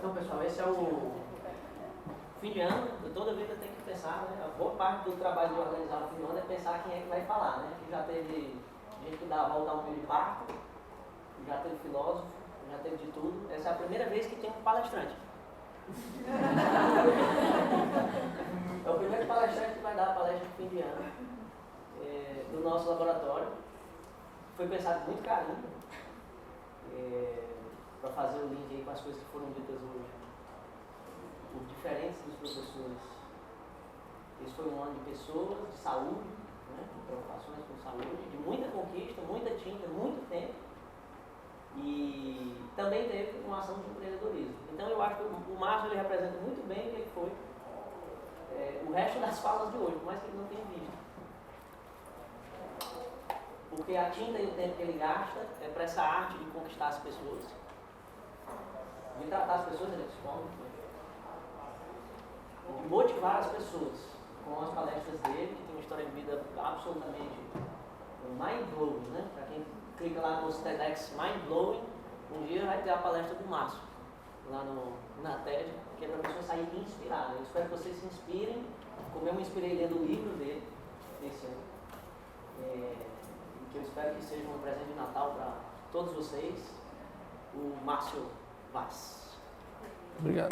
Então, pessoal, esse é o fim de ano. Toda vida tem que pensar, né? A boa parte do trabalho de organizar o fim de ano é pensar quem é que vai falar, né? Que já teve gente que dá a volta ao mundo de barco, já teve filósofo, já teve de tudo. Essa é a primeira vez que tem um palestrante. É o primeiro palestrante que vai dar a palestra de fim de ano do nosso laboratório. Foi pensado com muito carinho para fazer o link aí com as coisas que foram ditas hoje por diferentes dos professores. Esse foi um ano de pessoas, de saúde, né, de preocupações com saúde, de muita conquista, muita tinta, muito tempo. E também teve uma ação de empreendedorismo. Então eu acho que o Márcio ele representa muito bem o que ele foi o resto das falas de hoje, por mais que ele não tenha visto. Porque a tinta e o tempo que ele gasta é para essa arte de conquistar as pessoas, de tratar as pessoas de motivar as pessoas com as palestras dele, que tem uma história de vida absolutamente mind-blowing, né? Para quem clica lá no TEDx Mind-blowing, um dia vai ter a palestra do Márcio, lá na TED, que é para a pessoa sair inspirada. Eu espero que vocês se inspirem, como eu me inspirei lendo o livro dele esse ano. Que eu espero que seja um presente de Natal para todos vocês, o Márcio Vaz. Obrigado.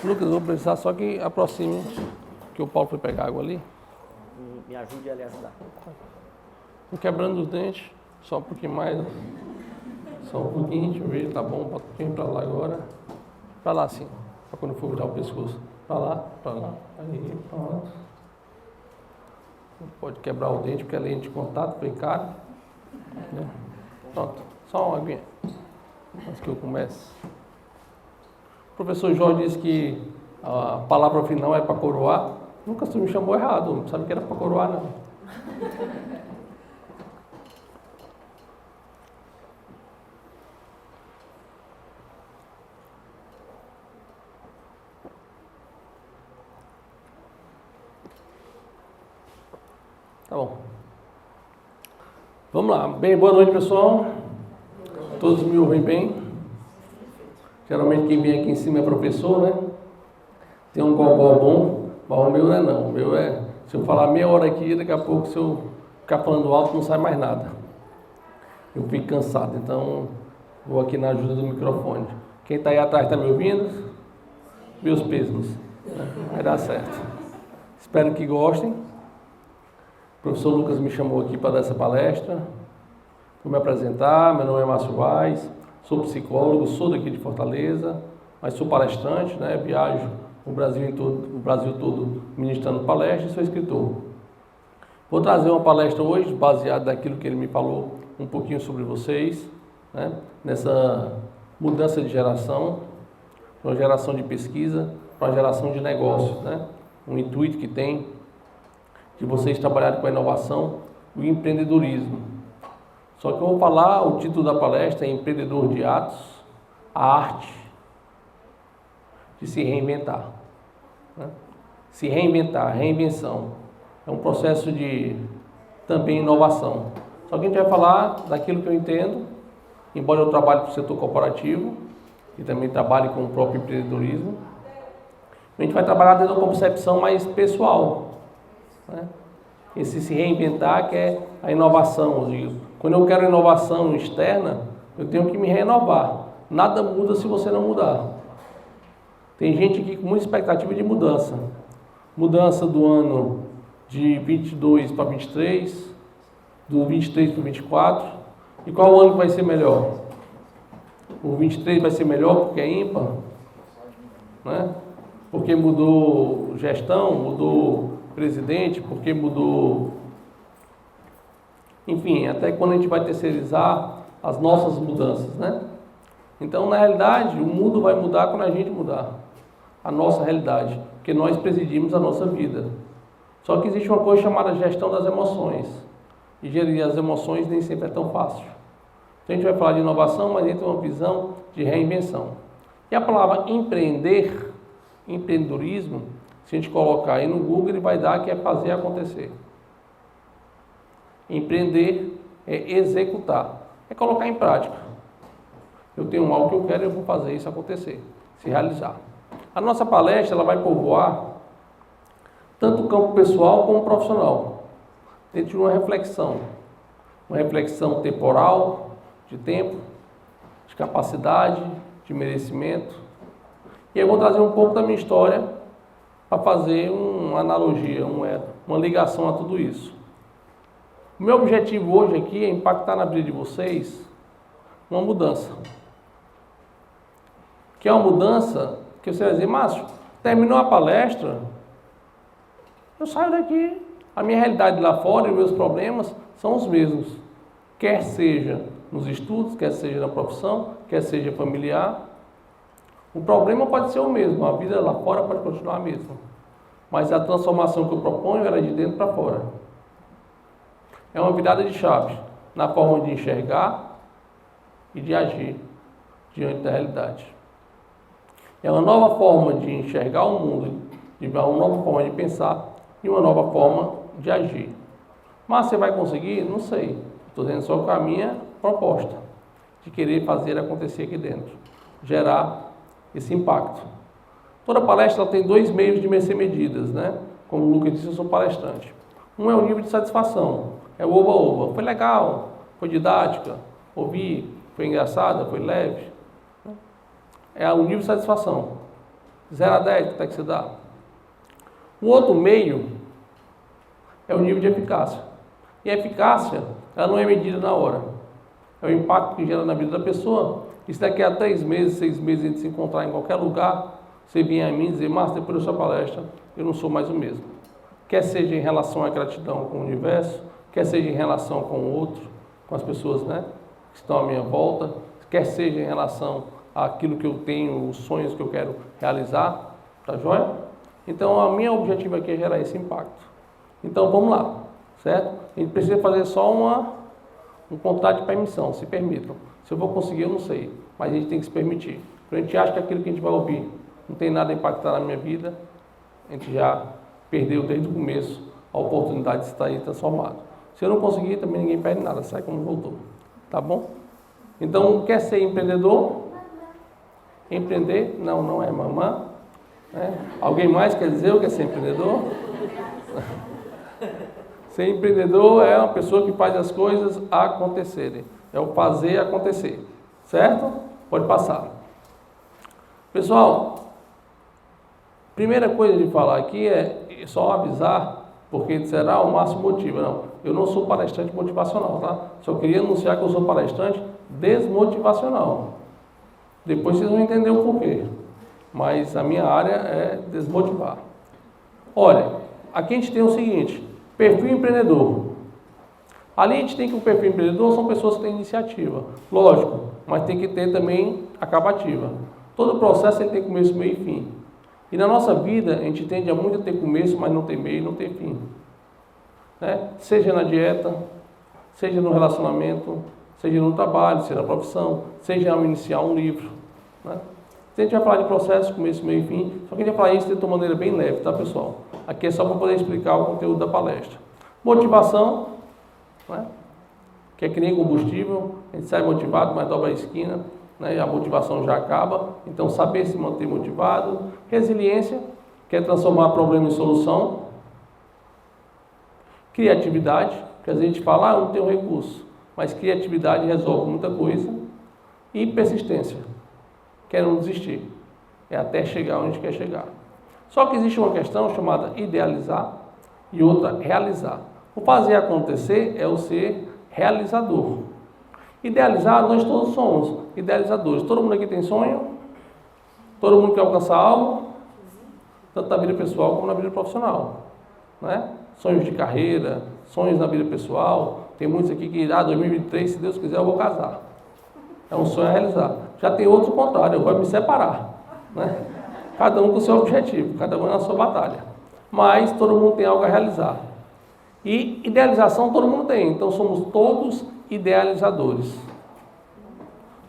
Lucas, eu vou precisar só que aproxime, que o Paulo foi pegar água ali. Me ajude a lhe ajudar. Tô quebrando os dentes, só um pouquinho mais. Só um pouquinho, deixa eu ver, tá bom, bota um pouquinho pra lá agora. Pra lá assim, pra quando for virar o pescoço. Pra lá, aí, pronto. Não pode quebrar o dente porque a lente de contato foi caro. Né? Pronto, só uma aguinha. Antes que eu comece. O professor Jorge disse que a palavra final é para coroar. Nunca se me chamou errado, não sabe que era para coroar, não. Tá bom. Vamos lá. Bem, boa noite, pessoal. Todos me ouvem bem? Geralmente quem vem aqui em cima é professor, né? Tem um gogó bom, mas o meu não é não. O meu é, se eu falar meia hora aqui, daqui a pouco se eu ficar falando alto não sai mais nada. Eu fico cansado, então vou aqui na ajuda do microfone. Quem está aí atrás está me ouvindo? Meus pêsames. Vai dar certo. Espero que gostem. O professor Lucas me chamou aqui para dar essa palestra. Vou me apresentar, meu nome é Márcio Vaz, sou psicólogo, sou daqui de Fortaleza, mas sou palestrante, né? Viajo o Brasil todo ministrando palestras e sou escritor. Vou trazer uma palestra hoje, baseada naquilo que ele me falou um pouquinho sobre vocês, né? Nessa mudança de geração, uma geração de pesquisa para uma geração de negócios, né? Um intuito que tem de vocês trabalharem com a inovação e o empreendedorismo. Só que eu vou falar, o título da palestra é Empreendedor de Atos, a arte de se reinventar. Né? Se reinventar, reinvenção. É um processo de também inovação. Só que a gente vai falar daquilo que eu entendo, embora eu trabalhe para o setor corporativo e também trabalhe com o próprio empreendedorismo. A gente vai trabalhar dentro de uma concepção mais pessoal. Né? Esse se reinventar que é a inovação. Quando eu quero inovação externa, eu tenho que me renovar. Nada muda se você não mudar. Tem gente aqui com muita expectativa de mudança. Mudança do ano de 22 para 23, do 23 para 24. E qual ano vai ser melhor? O 23 vai ser melhor porque é ímpar? Né? Porque mudou gestão, mudou presidente, porque mudou... Enfim, até quando a gente vai terceirizar as nossas mudanças, né? Então, na realidade, o mundo vai mudar quando a gente mudar a nossa realidade, porque nós presidimos a nossa vida. Só que existe uma coisa chamada gestão das emoções, e gerir as emoções nem sempre é tão fácil. Então, a gente vai falar de inovação, mas dentro de uma visão de reinvenção. E a palavra empreender, empreendedorismo, se a gente colocar aí no Google, ele vai dar que é fazer acontecer. Empreender é executar. é colocar em prática. Eu tenho algo que eu quero e eu vou fazer isso acontecer, se realizar. A nossa palestra ela vai povoar tanto o campo pessoal como profissional, dentro de uma reflexão temporal, de tempo, de capacidade, de merecimento. E eu vou trazer um pouco da minha história para fazer uma analogia, uma ligação a tudo isso. O meu objetivo hoje aqui é impactar na vida de vocês uma mudança. Que é uma mudança que você vai dizer, Márcio, terminou a palestra, eu saio daqui, a minha realidade lá fora e os meus problemas são os mesmos. Quer seja nos estudos, quer seja na profissão, quer seja familiar. O problema pode ser o mesmo, a vida lá fora pode continuar a mesma. Mas a transformação que eu proponho é de dentro para fora. É uma virada de chave na forma de enxergar e de agir diante da realidade. É uma nova forma de enxergar o mundo, uma nova forma de pensar e uma nova forma de agir. Mas você vai conseguir? Não sei. Estou dizendo só com a minha proposta de querer fazer acontecer aqui dentro, gerar esse impacto. Toda palestra tem 2 meios de ser medidas, né? Como o Lucas disse, eu sou palestrante. Um é o nível de satisfação, é o oba-oba. Foi legal, foi didática, ouvi, foi engraçada, foi leve. É o nível de satisfação. 0 a 10, quanto é que você dá? O outro meio é o nível de eficácia. E a eficácia, ela não é medida na hora. É o impacto que gera na vida da pessoa. E se daqui a 3 meses, 6 meses a gente se encontrar em qualquer lugar, você vier a mim e dizer, Márcio, depois da sua palestra, eu não sou mais o mesmo. Quer seja em relação à gratidão com o universo, quer seja em relação com o outro, com as pessoas, né, que estão à minha volta, quer seja em relação àquilo que eu tenho, os sonhos que eu quero realizar, tá joia? Então, o meu objetivo aqui é gerar esse impacto. Então, vamos lá, certo? A gente precisa fazer só um contrato de permissão, se permitam. Se eu vou conseguir, eu não sei, mas a gente tem que se permitir. Quando a gente acha que aquilo que a gente vai ouvir não tem nada a impactar na minha vida, a gente já perdeu desde o começo a oportunidade de estar aí transformado. Se eu não conseguir, também ninguém perde nada, sai como voltou. Tá bom? Então, quer ser empreendedor? Empreender? Não, não é mamã. Alguém mais quer dizer o que é ser empreendedor? Ser empreendedor é uma pessoa que faz as coisas acontecerem. É o fazer acontecer. Certo? Pode passar. Pessoal, primeira coisa de falar aqui é só avisar, porque será o Márcio motiva. Não, eu não sou palestrante motivacional, tá? Só queria anunciar que eu sou palestrante desmotivacional. Depois vocês vão entender o porquê. Mas a minha área é desmotivar. Olha, aqui a gente tem o seguinte, perfil empreendedor. Ali a gente tem que o perfil empreendedor são pessoas que têm iniciativa, lógico, mas tem que ter também acabativa. Todo processo ele tem começo, meio e fim. E na nossa vida a gente tende a muito ter começo, mas não ter meio e não ter fim. Né? Seja na dieta, seja no relacionamento, seja no trabalho, seja na profissão, seja ao iniciar um livro. Né? A gente vai falar de processo, começo, meio e fim, só que a gente vai falar isso de uma maneira bem leve, tá, pessoal? Aqui é só para poder explicar o conteúdo da palestra. Motivação, né? Que é que nem combustível, a gente sai motivado, mas dobra a esquina, né? E a motivação já acaba. Então, saber se manter motivado. Resiliência, que é transformar problema em solução. Criatividade, que às vezes a gente fala, eu não tenho recurso, mas criatividade resolve muita coisa. E persistência, que é não desistir, é até chegar onde quer chegar. Só que existe uma questão chamada idealizar e outra realizar. O fazer acontecer é o ser realizador. Idealizar, nós todos somos idealizadores. Todo mundo aqui tem sonho? Todo mundo quer alcançar algo? Tanto na vida pessoal como na vida profissional. Né? Sonhos de carreira, sonhos na vida pessoal. Tem muitos aqui que, 2023, se Deus quiser, eu vou casar. É um sonho a realizar. Já tem outro contrário, eu vou me separar. Né? Cada um com o seu objetivo, cada um na sua batalha. Mas todo mundo tem algo a realizar. E idealização todo mundo tem, então somos todos idealizadores.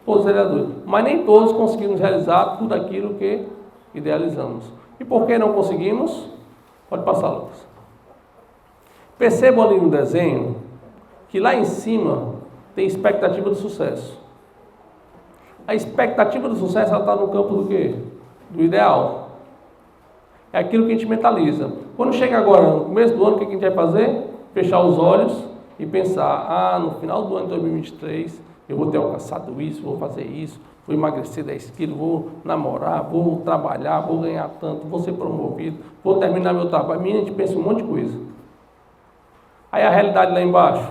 Todos idealizadores. Mas nem todos conseguimos realizar tudo aquilo que idealizamos. E por que não conseguimos? Pode passar, Lucas. Percebam ali no desenho que lá em cima tem expectativa de sucesso. A expectativa do sucesso está no campo do quê? Do ideal. É aquilo que a gente mentaliza. Quando chega agora, no começo do ano, o que a gente vai fazer? Fechar os olhos e pensar, no final do ano de 2023, eu vou ter alcançado isso, vou fazer isso, vou emagrecer 10 quilos, vou namorar, vou trabalhar, vou ganhar tanto, vou ser promovido, vou terminar meu trabalho. A gente pensa um monte de coisa. Aí a realidade lá embaixo,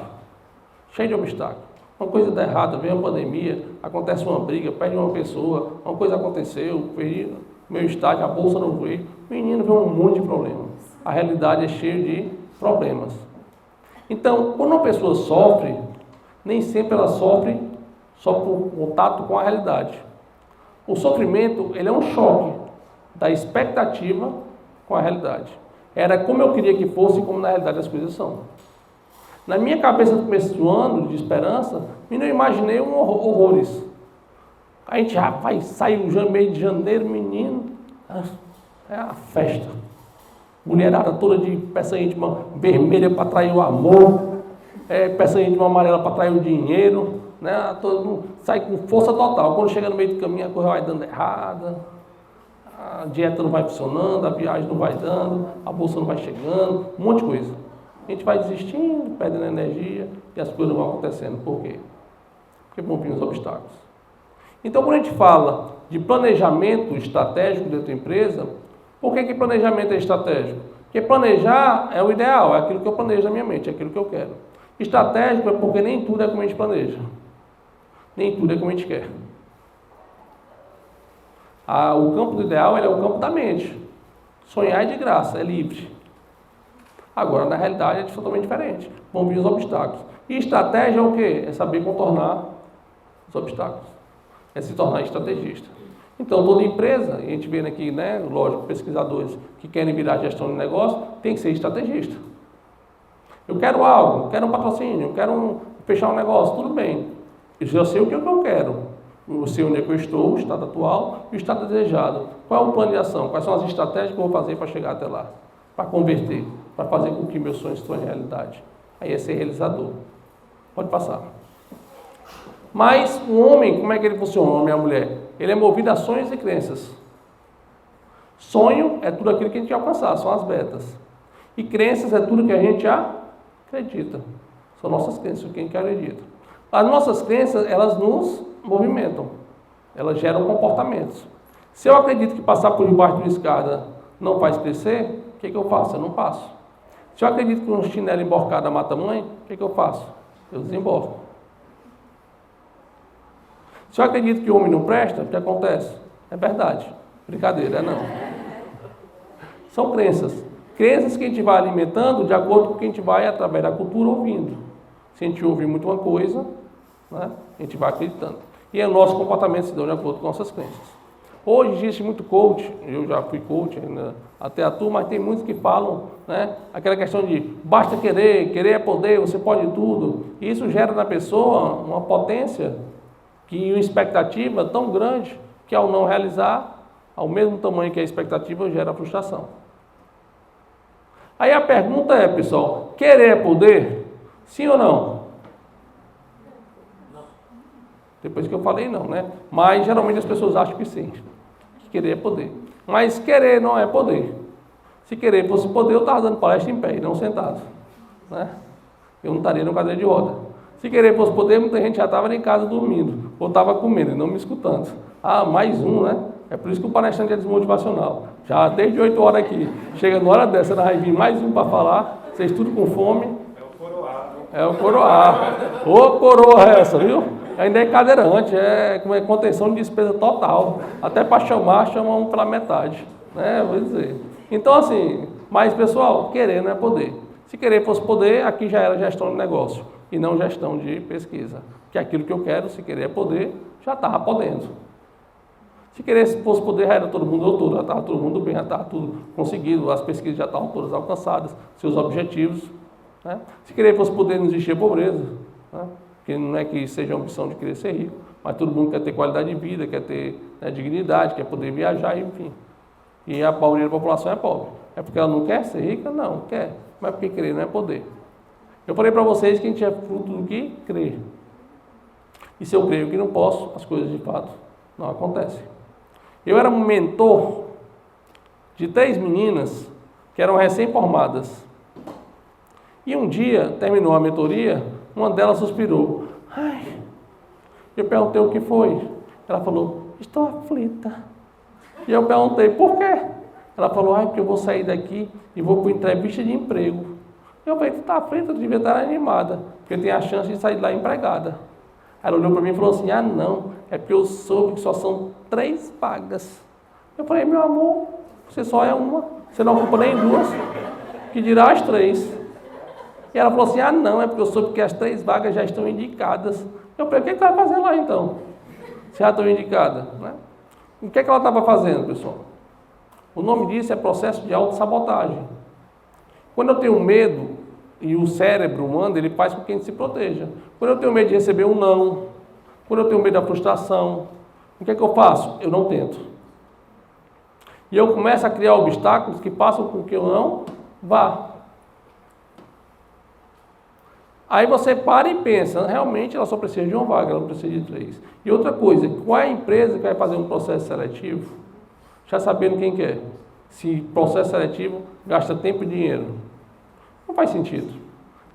cheia de obstáculos. Uma coisa dá errada, vem uma pandemia, acontece uma briga, perde uma pessoa, uma coisa aconteceu, perdi meu estágio, a bolsa não veio. O menino vê um monte de problema. A realidade é cheia de problemas. Então, quando uma pessoa sofre, nem sempre ela sofre só por contato com a realidade. O sofrimento, ele é um choque da expectativa com a realidade. Era como eu queria que fosse e como na realidade as coisas são. Na minha cabeça, no começo do ano, de esperança, eu não imaginei horrores. A gente já vai sair o mês de janeiro, menino, é a festa. Mulherada toda de peça íntima vermelha para atrair o amor, peça íntima amarela para atrair o dinheiro, né? Todo mundo sai com força total. Quando chega no meio do caminho, a coisa vai dando errada, a dieta não vai funcionando, a viagem não vai dando, a bolsa não vai chegando, um monte de coisa. A gente vai desistindo, perdendo energia e as coisas não vão acontecendo. Por quê? Porque vão vir os obstáculos. Então, quando a gente fala de planejamento estratégico dentro da empresa, por que planejamento é estratégico? Porque planejar é o ideal, é aquilo que eu planejo na minha mente, é aquilo que eu quero. Estratégico é porque nem tudo é como a gente planeja. Nem tudo é como a gente quer. O campo do ideal é o campo da mente. Sonhar é de graça, é livre. Agora, na realidade, é totalmente diferente. Vão vir os obstáculos. E estratégia é o quê? É saber contornar os obstáculos. É se tornar estrategista. Então, toda empresa, e a gente vê aqui, né, lógico, pesquisadores que querem virar gestão de negócio, tem que ser estrategista. Eu quero algo, quero um patrocínio, eu quero fechar um negócio, tudo bem. Eu já sei o que eu quero. Eu sei onde é que eu estou, o estado atual e o estado desejado. Qual é o plano de ação? Quais são as estratégias que eu vou fazer para chegar até lá? Para converter, para fazer com que meus sonhos se tornem realidade. Aí é ser realizador. Pode passar. Mas o homem, como é que ele funciona, o homem e a mulher? Ele é movido a sonhos e crenças. Sonho é tudo aquilo que a gente quer alcançar, são as metas. E crenças é tudo que a gente acredita. São nossas crenças, o que a gente acredita. As nossas crenças, elas nos movimentam. Elas geram comportamentos. Se eu acredito que passar por debaixo de uma escada não faz crescer, o que eu faço? Eu não passo. Se eu acredito que um chinelo emborcado mata a mãe, o que eu faço? Eu desemborco. Se eu acredito que o homem não presta, o que acontece? É verdade. Brincadeira, não. São crenças. Crenças que a gente vai alimentando de acordo com o que a gente vai, através da cultura, ouvindo. Se a gente ouve muito uma coisa, né, a gente vai acreditando. E o nosso comportamento se dá de acordo com nossas crenças. Hoje existe muito coach, eu já fui coach, até atuo, mas tem muitos que falam, né, aquela questão de basta querer, querer é poder, você pode tudo. E isso gera na pessoa uma potência e uma expectativa tão grande que ao não realizar, ao mesmo tamanho que a expectativa, gera frustração. Aí a pergunta é, pessoal, querer é poder? Sim ou não? Não. Depois que eu falei não, né? Mas geralmente as pessoas acham que sim. Que querer é poder. Mas querer não é poder. Se querer fosse poder, eu estava dando palestra em pé e não sentado. Né? Eu não estaria no cadeira de roda. Se querer fosse poder, muita gente já estava em casa dormindo. Ou estava comendo e não me escutando. Mais um, né? É por isso que o palestrante é desmotivacional. Já desde 8 horas aqui. Chega na hora dessa, vai vir mais um para falar. Vocês tudo com fome. É o coroado. Ô coroa essa, viu? Ainda é cadeirante, é contenção de despesa total. Até para chama um pela metade. Né? Vou dizer. Então, assim, mas pessoal, querer não é poder. Se querer fosse poder, aqui já era gestão de negócio. E não gestão de pesquisa. Que aquilo que eu quero, se querer é poder, já estava podendo. Se querer fosse poder, já era todo mundo doutor, já estava todo mundo bem, já estava tudo conseguido, as pesquisas já estavam todas alcançadas, seus objetivos. Né? Se querer fosse poder, não existia pobreza. Né? Porque não é que seja a ambição de querer ser rico, mas todo mundo quer ter qualidade de vida, quer ter, né, dignidade, quer poder viajar, enfim. E a maioria da população é pobre. É porque ela não quer ser rica? Não, quer. Mas porque querer não é poder. Eu falei para vocês que a gente é fruto do que crê. E se eu creio que não posso, as coisas de fato não acontecem. Eu era um mentor de 3 meninas que eram recém-formadas. E um dia, terminou a mentoria, uma delas suspirou. Ai, eu perguntei o que foi. Ela falou, estou aflita. E eu perguntei, por quê? Ela falou, porque eu vou sair daqui e vou para entrevista de emprego. Eu falei, tu está aflita, tu devia estar animada, porque tem a chance de sair de lá empregada. Ela olhou para mim e falou assim, não, é porque eu soube que só são 3 vagas. Eu falei, meu amor, você só é uma, você não ocupa nem 2, que dirá as 3. E ela falou assim, não, é porque eu soube que as 3 vagas já estão indicadas. Eu falei, o que você vai fazer lá então? Se já estão indicadas, né? O que ela estava fazendo, pessoal? O nome disso é processo de autossabotagem. Quando eu tenho medo, e o cérebro humano, ele faz com que a gente se proteja. Quando eu tenho medo de receber um não, quando eu tenho medo da frustração, o que é que eu faço? Eu não tento. E eu começo a criar obstáculos que passam com que eu não vá. Aí você para e pensa, realmente ela só precisa de uma vaga, ela não precisa de 3. E outra coisa, qual é a empresa que vai fazer um processo seletivo, já sabendo quem quer? Se processo seletivo gasta tempo e dinheiro. Não faz sentido.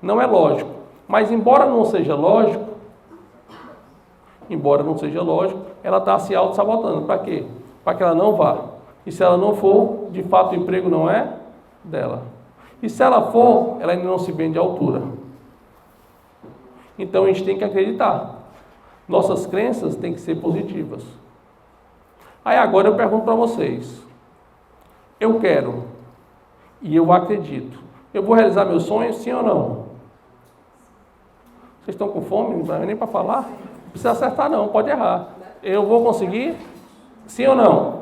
Não é lógico. Mas embora não seja lógico, ela está se auto-sabotando. Para quê? Para que ela não vá. E se ela não for, de fato o emprego não é dela. E se ela for, ela ainda não se vende à altura. Então a gente tem que acreditar. Nossas crenças têm que ser positivas. Aí agora eu pergunto para vocês. Eu quero e eu acredito. Eu vou realizar meus sonhos, sim ou não? Vocês estão com fome? Não dá nem para falar? Não precisa acertar não, pode errar. Eu vou conseguir? Sim ou não?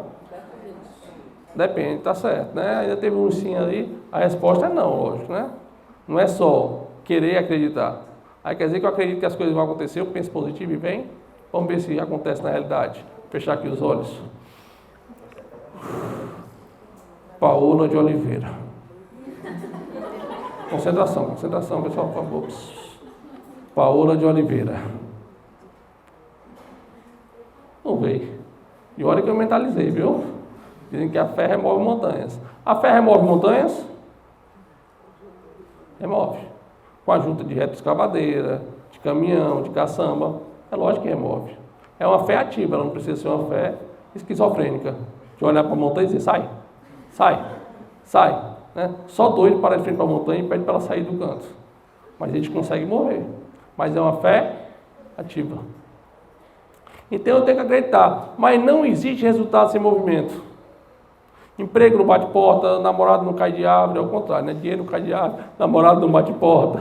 Depende, tá certo, né? Ainda teve um sim ali, a resposta é não, lógico, né? Não é só querer acreditar. Aí quer dizer que eu acredito que as coisas vão acontecer, eu penso positivo e vem. Vamos ver se acontece na realidade. Fechar aqui os olhos. Paola de Oliveira. Concentração, pessoal, por favor. Paola de Oliveira. Não veio. E olha que eu mentalizei, viu? Dizem que a fé remove montanhas. A fé remove montanhas? Remove. Com a junta de retroescavadeira, de caminhão, de caçamba. É lógico que remove. É uma fé ativa, ela não precisa ser uma fé esquizofrênica. De olhar para a montanha e dizer, sai, sai, sai. Né? Só doido para de frente para a montanha e pede para ela sair do canto. Mas a gente consegue morrer. Mas é uma fé ativa. Então eu tenho que acreditar. Mas não existe resultado sem movimento. Emprego não bate porta, namorado não cai de árvore, ao contrário, né? Dinheiro não cai de árvore, namorado não bate porta.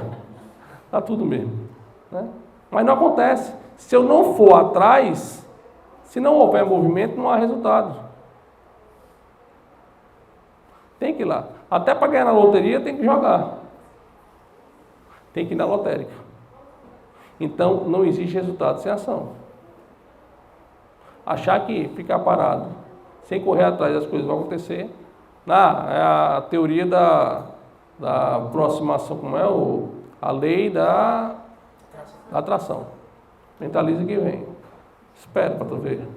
Está tudo mesmo. Né? Mas não acontece. Se eu não for atrás, se não houver movimento, não há resultado. Tem que ir lá. Até para ganhar na loteria tem que jogar. Tem que ir na lotérica. Então não existe resultado sem ação. Achar que ficar parado, sem correr atrás das coisas vão acontecer. É a teoria da aproximação, como é a lei da atração. Mentaliza que vem. Espera para tu ver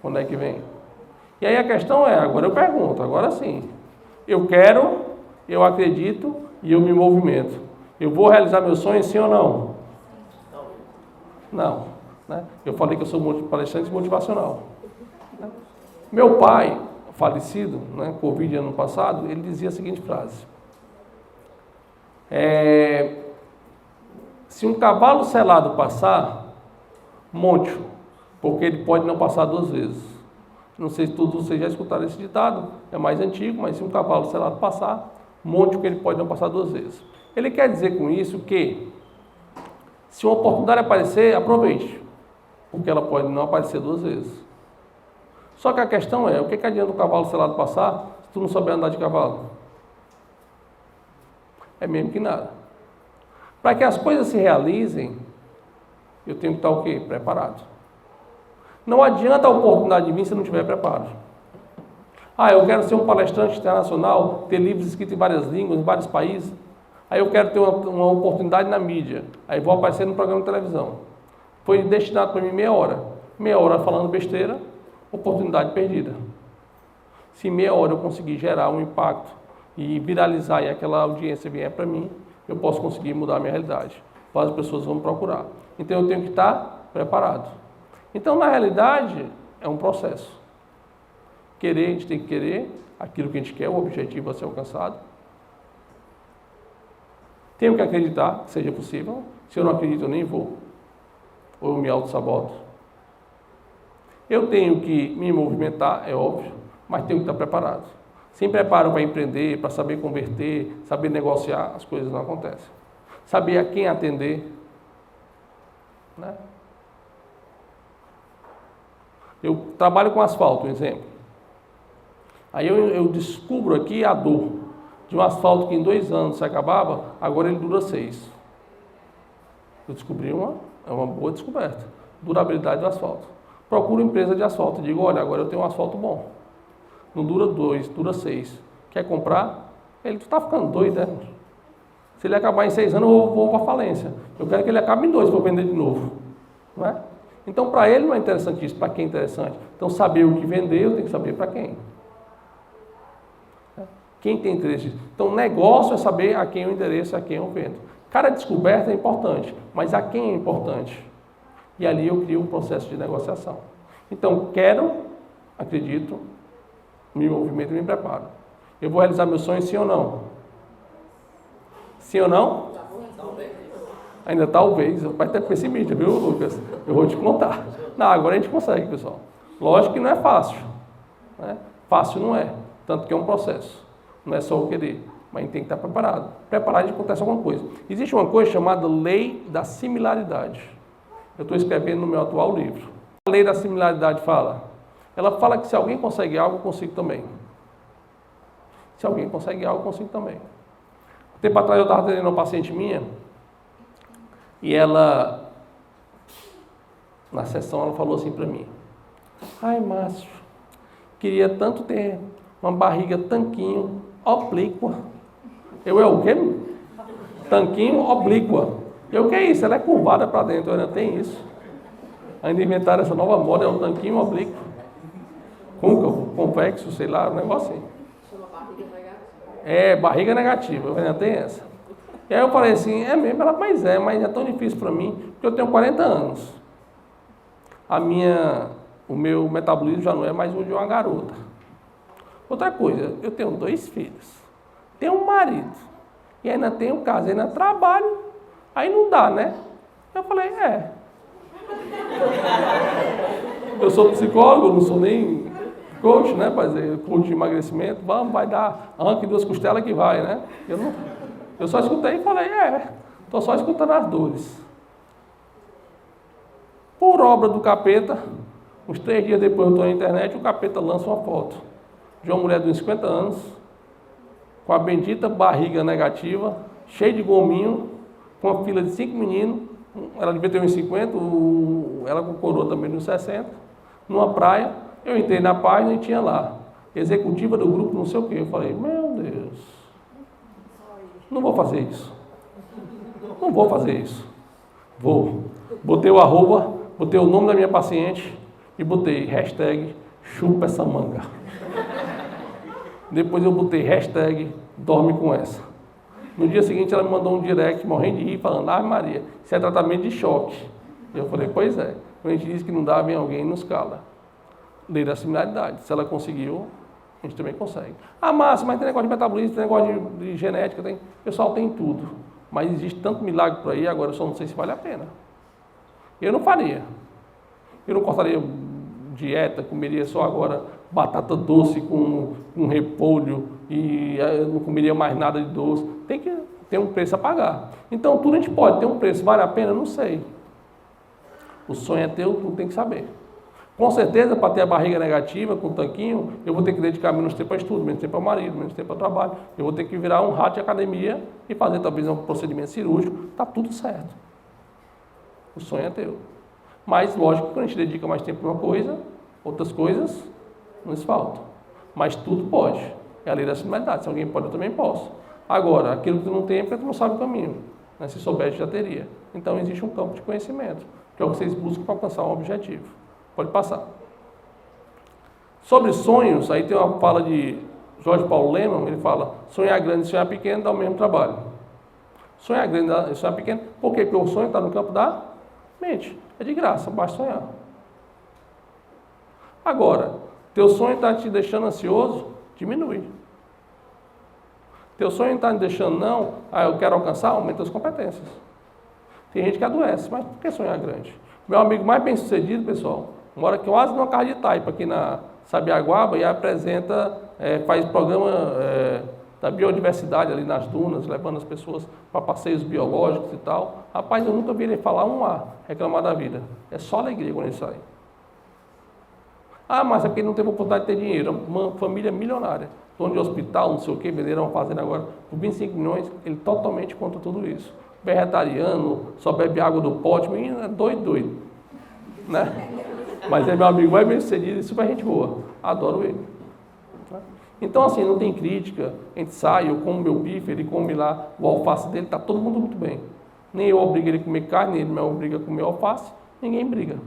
quando é que vem. E aí a questão é, agora eu pergunto, agora sim. Eu quero, eu acredito e eu me movimento. Eu vou realizar meus sonhos, sim ou não? Não. Né? Eu falei que eu sou palestrante motivacional. Né? Meu pai, falecido, né, Covid ano passado, ele dizia a seguinte frase. Se um cavalo selado passar, monte-o, porque ele pode não passar 2 vezes. Não sei se todos vocês já escutaram esse ditado, é mais antigo, mas se um cavalo selado passar, monte-o, que ele pode não passar 2 vezes. Ele quer dizer com isso que, se uma oportunidade aparecer, aproveite, porque ela pode não aparecer 2 vezes. Só que a questão é, o que adianta o cavalo selado passar, se tu não souber andar de cavalo? É mesmo que nada. Para que as coisas se realizem, eu tenho que estar o quê? Preparado. Não adianta a oportunidade vir se não tiver preparo. Eu quero ser um palestrante internacional, ter livros escritos em várias línguas, em vários países. Aí eu quero ter uma oportunidade na mídia. Aí vou aparecer no programa de televisão. Foi destinado para mim meia hora. Meia hora falando besteira, oportunidade perdida. Se meia hora eu conseguir gerar um impacto e viralizar e aquela audiência vier para mim, eu posso conseguir mudar a minha realidade. Várias pessoas vão me procurar. Então eu tenho que estar preparado. Então, na realidade, é um processo. Querer, a gente tem que querer aquilo que a gente quer, o objetivo a ser alcançado. Tenho que acreditar que seja possível. Se eu não acredito, eu nem vou. Ou eu me auto-saboto. Eu tenho que me movimentar, é óbvio, mas tenho que estar preparado. Sem preparo para empreender, para saber converter, saber negociar, as coisas não acontecem. Saber a quem atender. Né? Eu trabalho com asfalto, um exemplo. Aí eu descubro aqui a dor de um asfalto que em 2 anos se acabava, agora ele dura 6. Eu descobri uma boa descoberta. Durabilidade do asfalto. Procuro empresa de asfalto e digo, olha, agora eu tenho um asfalto bom. Não dura 2, dura 6. Quer comprar? Ele está ficando doido, né? Se ele acabar em 6 anos, eu vou para falência. Eu quero que ele acabe em 2 para eu vender de novo. Não é? Então, para ele não é interessante isso, para quem é interessante. Então, saber o que vender, eu tenho que saber para quem. Quem tem interesse? Então, negócio é saber a quem eu endereço, a quem eu vendo. Cada descoberta é importante, mas a quem é importante? E ali eu crio um processo de negociação. Então, quero, acredito, me movimento e me preparo. Eu vou realizar meu sonho, sim ou não? Sim ou não? Ainda talvez. Vai ter pessimista, viu, Lucas? Eu vou te contar. Não, agora a gente consegue, pessoal. Lógico que não é fácil. Né? Fácil não é. Tanto que é um processo. Não é só o querer. Mas a gente tem que estar preparado. Preparado de acontecer alguma coisa. Existe uma coisa chamada lei da similaridade. Eu estou escrevendo no meu atual livro. A lei da similaridade fala? Ela fala que se alguém consegue algo, eu consigo também. Se alguém consegue algo, eu consigo também. Tempo atrás eu estava atendendo uma paciente minha e ela, na sessão, ela falou assim para mim: ai, Márcio, queria tanto ter uma barriga tanquinho oblíqua. Eu é o quê? Tanquinho oblíqua. Eu, o que é isso? Ela é curvada para dentro, ainda tem isso. Ainda inventaram essa nova moda, é um tanquinho oblíquo. Côncavo, convexo, sei lá, um negócio assim. Chama barriga negativa. É, barriga negativa, eu ainda tenho essa. E aí eu falei assim, é mesmo? Ela, mas é tão difícil para mim, porque eu tenho 40 anos. O meu metabolismo já não é mais o de uma garota. Outra coisa, eu tenho 2 filhos, tenho um marido, e ainda tenho casa, ainda trabalho, aí não dá, né? Eu falei, eu sou psicólogo, não sou nem coach, né? Para fazer coach de emagrecimento, vai dar arranque 2 costelas que vai, né? Eu só escutei e falei, estou só escutando as dores. Por obra do capeta, uns 3 dias depois eu estou na internet, o capeta lança uma foto de uma mulher de uns 50 anos, com a bendita barriga negativa, cheia de gominho, com uma fila de 5 meninos, ela devia ter uns 50, ela com coroa também uns 60, numa praia. Eu entrei na página e tinha lá, executiva do grupo não sei o quê. Eu falei, meu Deus, não vou fazer isso. Não vou fazer isso. Vou. Botei o arroba, botei o nome da minha paciente e botei hashtag chupa essa manga. Depois eu botei hashtag dorme com essa. No dia seguinte ela me mandou um direct morrendo de rir, falando, Maria, isso é tratamento de choque. Eu falei, pois é. Quando a gente diz que não dá, vem alguém e nos cala. Lei da similaridade. Se ela conseguiu, a gente também consegue. Márcio, mas tem negócio de metabolismo, tem negócio de genética, tem. Pessoal, tem tudo. Mas existe tanto milagre por aí, agora eu só não sei se vale a pena. Eu não faria. Eu não cortaria dieta, comeria só agora batata doce com repolho e eu não comeria mais nada de doce. Tem que ter um preço a pagar. Então, tudo a gente pode ter um preço. Vale a pena? Não sei. O sonho é teu, tu tem que saber. Com certeza, para ter a barriga negativa, com o tanquinho, eu vou ter que dedicar menos tempo a estudo, menos tempo ao marido, menos tempo ao trabalho. Eu vou ter que virar um rato de academia e fazer talvez um procedimento cirúrgico. Está tudo certo. O sonho é teu. Mas, lógico, quando a gente dedica mais tempo a uma coisa, outras coisas nos faltam. Mas tudo pode. É a lei da similaridade. Se alguém pode, eu também posso. Agora, aquilo que tu não tem é porque tu não sabe o caminho. Né? Se soubesse, já teria. Então, existe um campo de conhecimento. Que que é o que vocês buscam para alcançar um objetivo. Pode passar. Sobre sonhos, aí tem uma fala de Jorge Paulo Lemann, ele fala, sonhar grande e sonhar pequeno dá o mesmo trabalho. Sonhar grande e sonhar pequeno, por quê? Porque o sonho está no campo da mente. É de graça, basta sonhar. Agora, teu sonho está te deixando ansioso, diminui. Teu sonho está te deixando não, eu quero alcançar, aumenta as competências. Tem gente que adoece, mas por que sonhar grande? Meu amigo mais bem sucedido, pessoal, mora quase numa casa de taipa aqui na Sabiaguaba e apresenta, faz programa da biodiversidade ali nas dunas, levando as pessoas para passeios biológicos e tal. Rapaz, eu nunca vi ele falar um A, reclamar da vida. É só alegria quando ele sai. Mas é porque ele não teve oportunidade de ter dinheiro. Uma família milionária, dono de hospital, não sei o que, venderam uma fazenda agora por 25 milhões, ele totalmente contra tudo isso. Vegetariano, só bebe água do pote, menino é doido, né? Mas é meu amigo, vai bem sucedido e super gente boa. Adoro ele. Então, assim, não tem crítica. A gente sai, eu como meu bife, ele come lá o alface dele, tá todo mundo muito bem. Nem eu obrigo ele a comer carne, ele me obriga a comer alface, ninguém briga.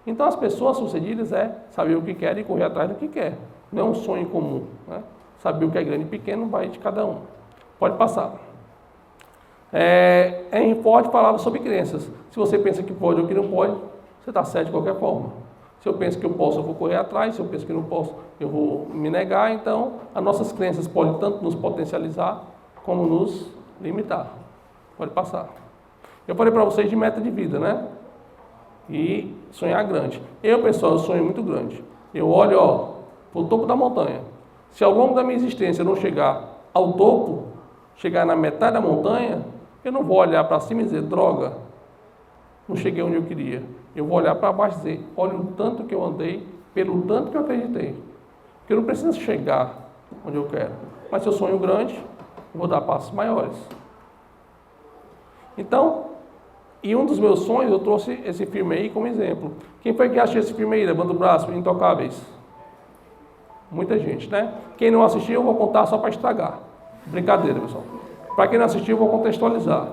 Então, as pessoas sucedidas saber o que quer e correr atrás do que quer. Não é um sonho comum, né? Saber o que é grande e pequeno vai de cada um. Pode passar. Henry Ford falava sobre crenças. Se você pensa que pode ou que não pode, você está certo de qualquer forma. Se eu penso que eu posso, eu vou correr atrás. Se eu penso que não posso, eu vou me negar. Então, as nossas crenças podem tanto nos potencializar, como nos limitar. Pode passar. Eu falei para vocês de meta de vida, né? E sonhar grande. Pessoal, eu sonho muito grande. Eu olho, para o topo da montanha. Se ao longo da minha existência eu não chegar ao topo, chegar na metade da montanha, eu não vou olhar para cima e dizer, droga, não cheguei onde eu queria. Eu vou olhar para baixo e dizer, olha o tanto que eu andei, pelo tanto que eu acreditei. Porque eu não preciso chegar onde eu quero. Mas se eu sonho grande, eu vou dar passos maiores. Então, e um dos meus sonhos, eu trouxe esse filme aí como exemplo. Quem foi que assistiu esse filme aí, levando o braço, Intocáveis? Muita gente, né? Quem não assistiu, eu vou contar só para estragar. Brincadeira, pessoal. Para quem não assistiu, eu vou contextualizar.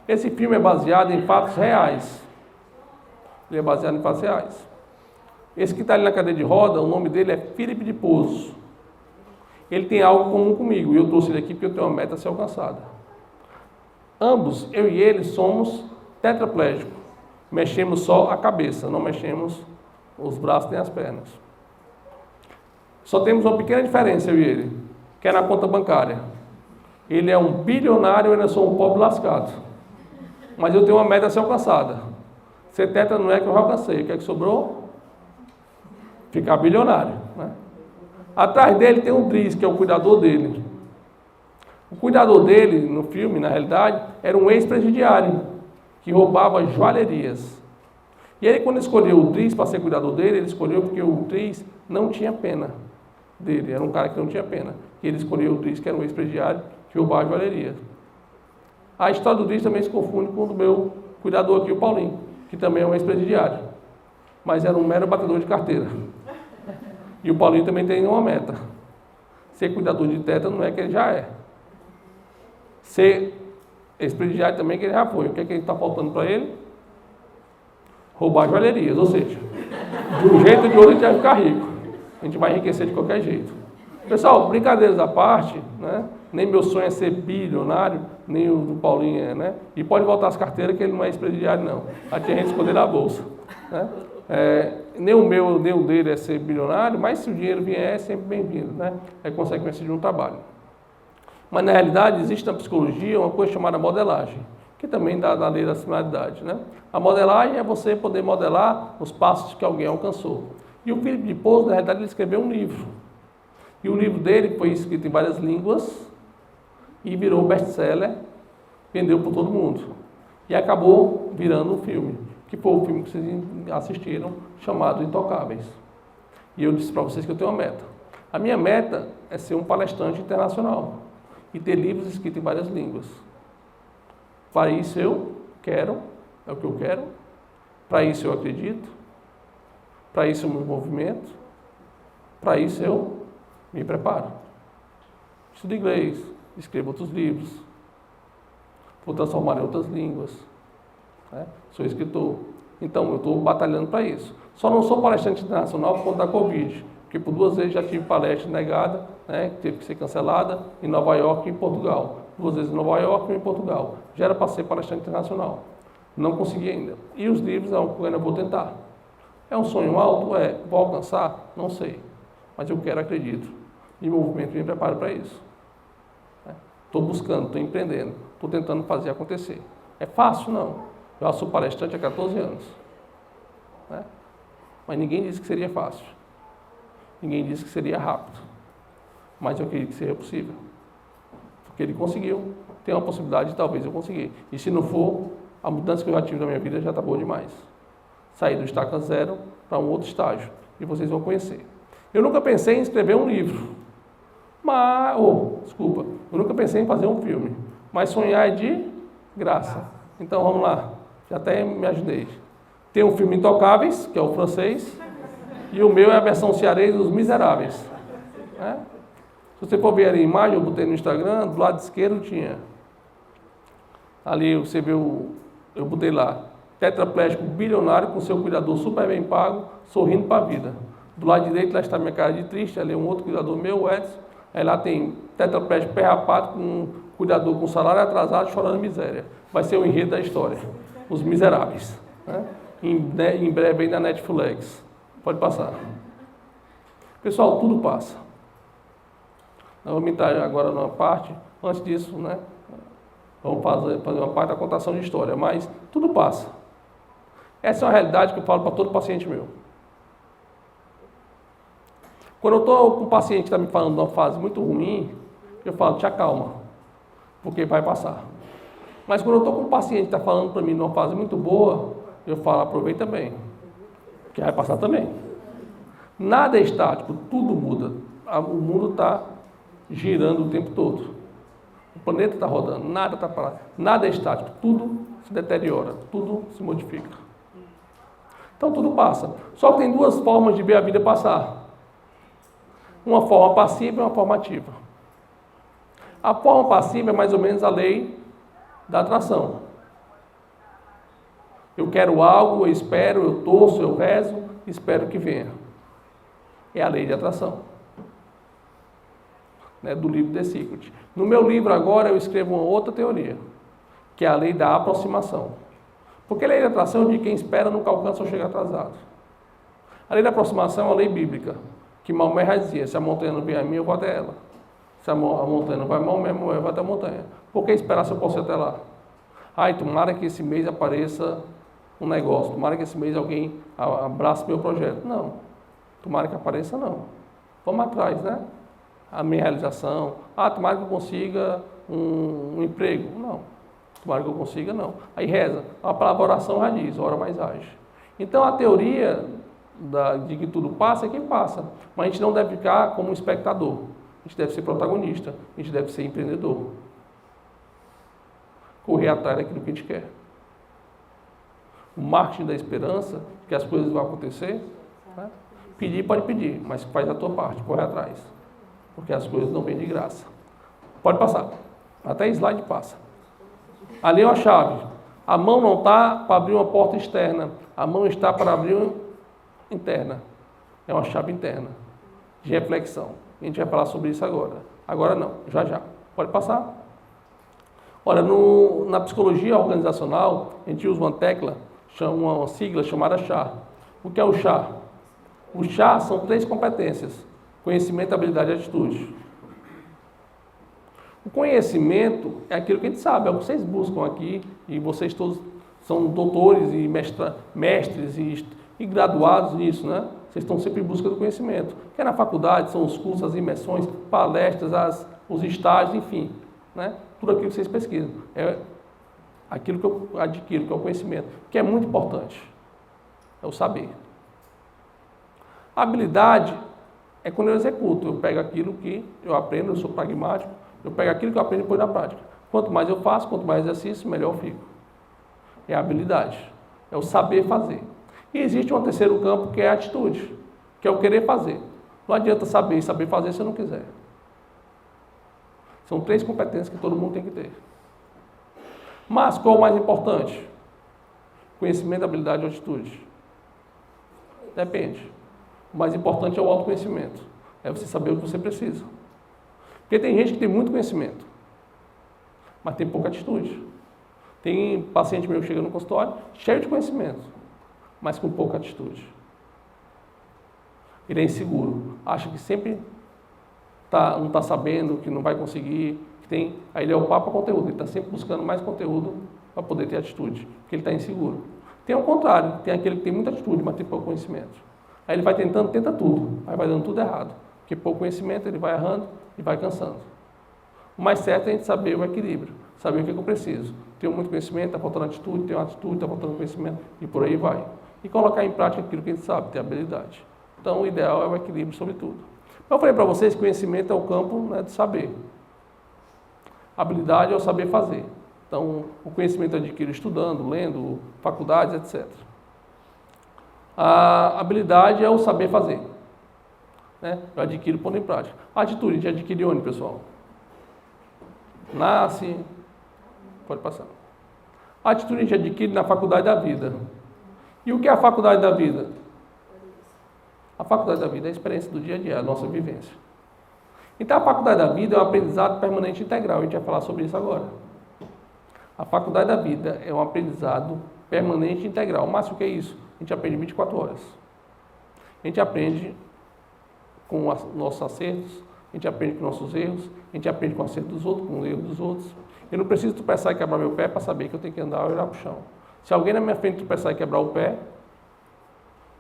Esse filme é baseado em fatos reais. Ele é baseado em fatos reais. Esse que está ali na cadeira de roda, o nome dele é Filipe de Pouso. Ele tem algo comum comigo, e eu trouxe ele aqui porque eu tenho uma meta a ser alcançada. Ambos, eu e ele, somos tetraplégicos. Mexemos só a cabeça, não mexemos os braços nem as pernas. Só temos uma pequena diferença, eu e ele, que é na conta bancária. Ele é um bilionário, eu ainda sou um pobre lascado. Mas eu tenho uma meta a ser alcançada. Ser tetra não é que eu já alcancei. O que é que sobrou? Ficar bilionário, né? Atrás dele tem um Driz, que é o cuidador dele. O cuidador dele, no filme, na realidade, era um ex-presidiário, que roubava joalherias. E ele, quando escolheu o Driz para ser cuidador dele, ele escolheu porque o Driz não tinha pena dele. Era um cara que não tinha pena. E ele escolheu o Driz, que era um ex-presidiário, que roubava joalherias. A história do Driz também se confunde com o do meu cuidador aqui, o Paulinho, que também é um ex-presidiário, mas era um mero batedor de carteira. E o Paulinho também tem uma meta. Ser cuidador de tetra não é que ele já é. Ser ex-presidiário também que ele já foi. O que é que está faltando para ele? Roubar joalherias, ou seja, de um jeito ou de outro a gente vai ficar rico. A gente vai enriquecer de qualquer jeito. Pessoal, brincadeiras à parte, né? Nem meu sonho é ser bilionário, nem o do Paulinho é, né? E pode voltar as carteiras que ele não é ex-presidiário, não. Aqui a gente esconder na bolsa, né? Nem o meu, nem o dele é ser bilionário, mas se o dinheiro vier, é sempre bem-vindo, né? É consequência de um trabalho. Mas na realidade existe na psicologia uma coisa chamada modelagem, que também dá na lei da similaridade, né? A modelagem é você poder modelar os passos que alguém alcançou. E o Filipe de Pouso, na realidade, ele escreveu um livro. E o livro dele foi escrito em várias línguas e virou best-seller, vendeu por todo mundo. E acabou virando um filme, que foi o filme que vocês assistiram, chamado Intocáveis. E eu disse para vocês que eu tenho uma meta. A minha meta é ser um palestrante internacional e ter livros escritos em várias línguas. Para isso eu quero, é o que eu quero, para isso eu acredito, para isso eu me movimento, para isso eu me preparo. Estudo inglês, escrevo outros livros, vou transformar em outras línguas, né? Sou escritor. Então, eu estou batalhando para isso. Só não sou palestrante internacional por conta da Covid, porque por 2 vezes já tive palestra negada, né, que teve que ser cancelada, em Nova York e em Portugal. 2 vezes em Nova York e em Portugal. Já era para ser palestrante internacional. Não consegui ainda. E os livros é uma coisa que eu ainda vou tentar. É um sonho alto? É. Vou alcançar? Não sei. Mas eu quero, acredito. E o movimento me prepara para isso. Estou buscando, estou empreendendo, estou tentando fazer acontecer. É fácil? Não. Eu sou palestrante há 14 anos. Né? Mas ninguém disse que seria fácil. Ninguém disse que seria rápido. Mas eu acredito que seria possível. Porque ele conseguiu. Tem uma possibilidade de talvez eu conseguir. E se não for, a mudança que eu já tive na minha vida já está boa demais. Sair do estaca zero para um outro estágio. E vocês vão conhecer. Eu nunca pensei em escrever um livro. Eu nunca pensei em fazer um filme. Mas sonhar é de graça. Então vamos lá. Já até me ajudei. Tem um filme Intocáveis, que é o francês. E o meu é a versão cearense dos Miseráveis. Né? Se você for ver a imagem, eu botei no Instagram, do lado esquerdo tinha. Ali você vê eu botei lá. Tetraplégico bilionário com seu cuidador super bem pago, sorrindo para a vida. Do lado direito lá está minha cara de triste, ali um outro cuidador meu, o Edson. Aí lá tem tetraplégico perrapado com um cuidador com salário atrasado chorando miséria. Vai ser o enredo da história. Os Miseráveis. Né? Em breve aí na Netflix. Pode passar. Pessoal, tudo passa. Nós vamos entrar agora numa parte. Antes disso, né? Vamos fazer uma parte da contação de história. Mas tudo passa. Essa é uma realidade que eu falo para todo paciente meu. Quando eu estou com um paciente que está me falando de uma fase muito ruim, eu falo, te acalma, porque vai passar. Mas quando eu estou com um paciente que está falando para mim de uma fase muito boa, eu falo, aproveita bem, que vai passar também. Nada é estático, tudo muda. O mundo está girando o tempo todo. O planeta está rodando, nada está parado. Nada é estático, tudo se deteriora, tudo se modifica. Então tudo passa. Só que tem 2 formas de ver a vida passar. Uma forma passiva e uma forma ativa. A forma passiva é mais ou menos a lei da atração. Eu quero algo, eu espero, eu torço, eu rezo, espero que venha. É a lei de atração. Né, do livro The Secret. No meu livro agora eu escrevo uma outra teoria, que é a lei da aproximação. Porque a lei da atração é de quem espera nunca alcança ou chega atrasado. A lei da aproximação é uma lei bíblica, que Maomé já dizia, se a montanha não vier a mim, eu vou até ela. Se a montanha não vai a Maomé, eu vou até a montanha. Por que esperar se eu posso ir até lá? Ai, tomara que esse mês apareça um negócio, tomara que esse mês alguém abrace meu projeto. Não, tomara que apareça não. Vamos atrás, né? A minha realização. Tomara que eu consiga um emprego. Não, tomara que eu consiga, não. Aí reza, a palavra oração já diz, ora mais age. Então a teoria de que tudo passa é quem passa. Mas a gente não deve ficar como um espectador. A gente deve ser protagonista. A gente deve ser empreendedor. Correr atrás daquilo que a gente quer. O marketing da esperança, que as coisas vão acontecer. Né? Pedir pode pedir, mas faz a tua parte, corre atrás. Porque as coisas não vêm de graça. Pode passar. Até slide passa. Ali é uma chave. A mão não está para abrir uma porta externa. A mão está para abrir uma interna. É uma chave interna. De reflexão. A gente vai falar sobre isso agora. Agora não, já. Pode passar. Olha, na psicologia organizacional, a gente usa uma sigla chamada CHA. O que é o CHA? O CHA são 3 competências. Conhecimento, habilidade e atitude. O conhecimento é aquilo que a gente sabe, é o que vocês buscam aqui, e vocês todos são doutores e mestres e graduados nisso, né? Vocês estão sempre em busca do conhecimento. Que é na faculdade, são os cursos, as imersões, palestras, os estágios, enfim, né? Tudo aquilo que vocês pesquisam. É aquilo que eu adquiro, que é o conhecimento, que é muito importante. É o saber. A habilidade é quando eu executo. Eu pego aquilo que eu aprendo, eu sou pragmático, eu pego aquilo que eu aprendo e põe na prática. Quanto mais eu faço, quanto mais exercício, melhor eu fico. É a habilidade. É o saber fazer. E existe um terceiro campo que é a atitude, que é o querer fazer. Não adianta saber fazer se eu não quiser. São 3 competências que todo mundo tem que ter. Mas qual é o mais importante? Conhecimento, habilidade ou atitude? Depende. O mais importante é o autoconhecimento. É você saber o que você precisa. Porque tem gente que tem muito conhecimento, mas tem pouca atitude. Tem paciente meu que chega no consultório cheio de conhecimento, mas com pouca atitude. Ele é inseguro, acha que sempre não está sabendo, que não vai conseguir, que tem. Aí ele é o papo conteúdo, ele está sempre buscando mais conteúdo para poder ter atitude, porque ele está inseguro. Tem o contrário, tem aquele que tem muita atitude, mas tem pouco conhecimento. Aí ele vai tenta tudo, aí vai dando tudo errado, porque pouco conhecimento ele vai errando e vai cansando. O mais certo é a gente saber o equilíbrio, saber o que eu preciso. Tenho muito conhecimento, está faltando atitude, tenho atitude, está faltando conhecimento, e por aí vai. E colocar em prática aquilo que a gente sabe, ter habilidade. Então, o ideal é o equilíbrio sobre tudo. Eu falei para vocês que conhecimento é o campo, né, de saber. Habilidade é o saber fazer. Então, o conhecimento eu adquiro estudando, lendo, faculdades, etc. A habilidade é o saber fazer. Né? Eu adquiro pondo em prática. A atitude, a gente adquire onde, pessoal? Nasce. Pode passar. A atitude a gente adquire na faculdade da vida. E o que é a faculdade da vida? A faculdade da vida é a experiência do dia a dia, a nossa vivência. Então, a faculdade da vida é um aprendizado permanente integral. A gente vai falar sobre isso agora. A faculdade da vida é um aprendizado permanente integral. Mas o que é isso? A gente aprende 24 horas. A gente aprende com os nossos acertos, a gente aprende com nossos erros, a gente aprende com o acerto dos outros, com o erro dos outros. Eu não preciso tropeçar e quebrar meu pé para saber que eu tenho que andar e olhar para o chão. Se alguém na minha frente tropeçar e quebrar o pé,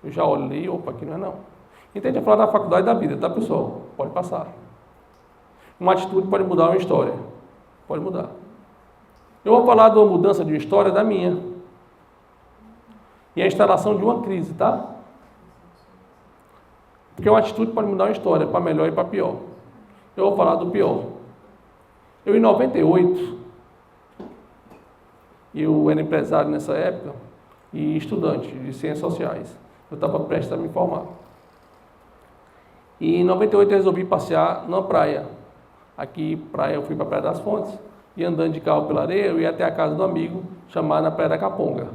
eu já olho ali, opa, aqui não é não. Então a gente vai falar da faculdade da vida, tá, pessoal? Pode passar. Uma atitude pode mudar uma história. Pode mudar. Eu vou falar de uma mudança de uma história da minha. E a instalação de uma crise, tá? Porque uma atitude pode mudar uma história, para melhor e para pior. Eu vou falar do pior. Eu, em 98, eu era empresário nessa época e estudante de ciências sociais. Eu estava prestes a me formar. E em 98 eu resolvi passear na praia. Aqui, praia, eu fui para a Praia das Fontes, e andando de carro pela areia, eu ia até a casa do amigo, chamado na Praia da Caponga.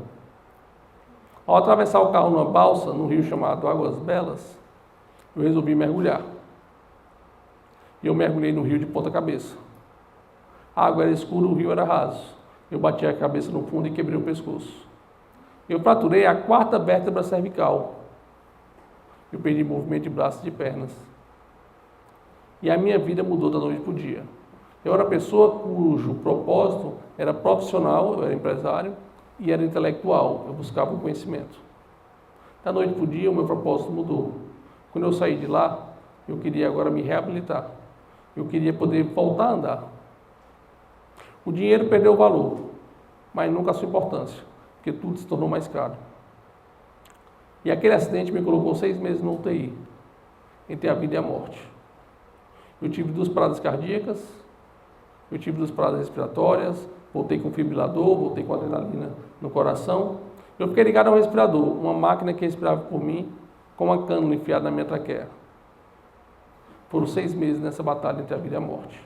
Ao atravessar o carro numa balsa, num rio chamado Águas Belas, eu resolvi mergulhar. E eu mergulhei no rio de ponta cabeça. A água era escura, o rio era raso. Eu bati a cabeça no fundo e quebrei o pescoço. Eu fraturei a 4ª vértebra cervical. Eu perdi movimento de braços e de pernas. E a minha vida mudou da noite para o dia. Eu era uma pessoa cujo propósito era profissional, eu era empresário, e era intelectual, eu buscava o conhecimento. Da noite para o dia, o meu propósito mudou. Quando eu saí de lá, eu queria agora me reabilitar. Eu queria poder voltar a andar. O dinheiro perdeu o valor, mas nunca a sua importância, porque tudo se tornou mais caro. E aquele acidente me colocou 6 meses no UTI, entre a vida e a morte. Eu tive 2 paradas cardíacas, eu tive 2 paradas respiratórias, voltei com fibrilador, voltei com adrenalina no coração. Eu fiquei ligado a um respirador, uma máquina que respirava por mim, com uma cânula enfiada na minha traqueia. Foram 6 meses nessa batalha entre a vida e a morte.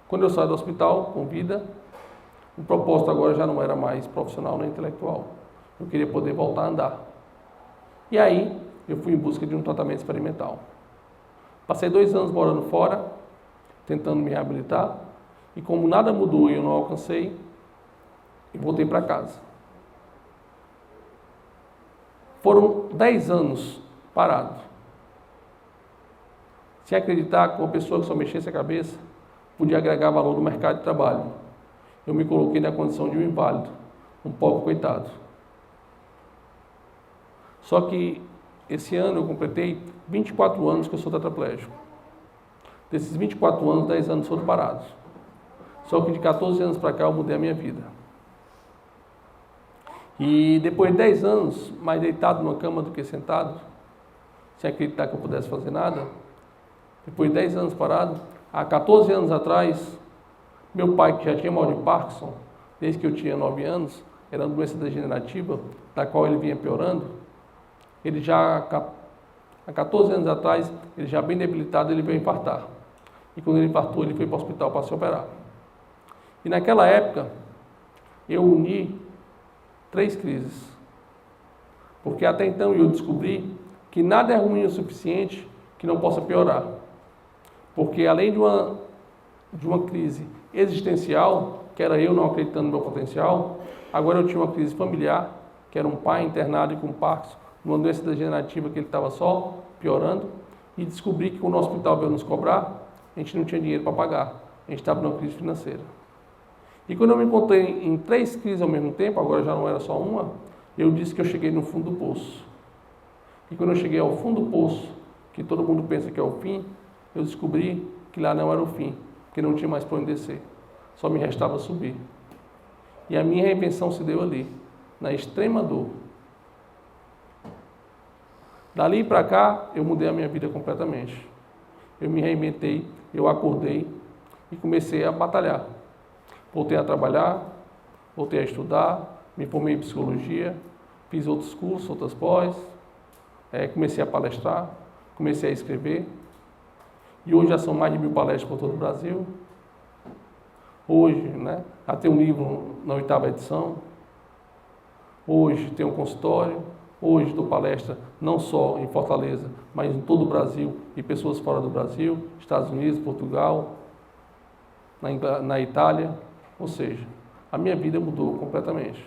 Quando eu saí do hospital, com vida, o propósito agora já não era mais profissional nem intelectual. Eu queria poder voltar a andar. E aí, eu fui em busca de um tratamento experimental. Passei 2 anos morando fora, tentando me reabilitar, e como nada mudou e eu não alcancei, eu voltei para casa. Foram 10 anos parado. Sem acreditar que uma pessoa que só mexesse a cabeça podia agregar valor no mercado de trabalho. Eu me coloquei na condição de um inválido, um pobre coitado. Só que esse ano eu completei 24 anos que eu sou tetraplégico. Desses 24 anos, 10 anos foram parados. Só que de 14 anos para cá eu mudei a minha vida. E depois de 10 anos, mais deitado numa cama do que sentado, sem acreditar que eu pudesse fazer nada, depois de 10 anos parado, há 14 anos atrás, meu pai, que já tinha mal de Parkinson, desde que eu tinha 9 anos, era uma doença degenerativa, da qual ele vinha piorando, ele já, há 14 anos atrás, ele já bem debilitado, ele veio infartar. E quando ele infartou, ele foi para o hospital para se operar. E naquela época, eu uni 3 crises. Porque até então eu descobri que nada é ruim o suficiente que não possa piorar. Porque além de uma crise existencial, que era eu não acreditando no meu potencial, agora eu tinha uma crise familiar, que era um pai internado com Parkinson, numa doença degenerativa que ele estava só piorando, e descobri que quando o hospital veio nos cobrar, a gente não tinha dinheiro para pagar, a gente estava numa crise financeira. E quando eu me encontrei em 3 crises ao mesmo tempo, agora já não era só uma, eu disse que eu cheguei no fundo do poço. E quando eu cheguei ao fundo do poço, que todo mundo pensa que é o fim, eu descobri que lá não era o fim, porque não tinha mais para onde descer, só me restava subir. E a minha reinvenção se deu ali, na extrema dor. Dali para cá, eu mudei a minha vida completamente. Eu me reinventei, eu acordei e comecei a batalhar. Voltei a trabalhar, voltei a estudar, me formei em psicologia, fiz outros cursos, outras pós, comecei a palestrar, comecei a escrever. E hoje já são mais de 1000 palestras por todo o Brasil. Hoje, já tem um livro na 8ª edição. Hoje tem um consultório. Hoje dou palestra não só em Fortaleza, mas em todo o Brasil e pessoas fora do Brasil, Estados Unidos, Portugal, na Itália. Ou seja, a minha vida mudou completamente.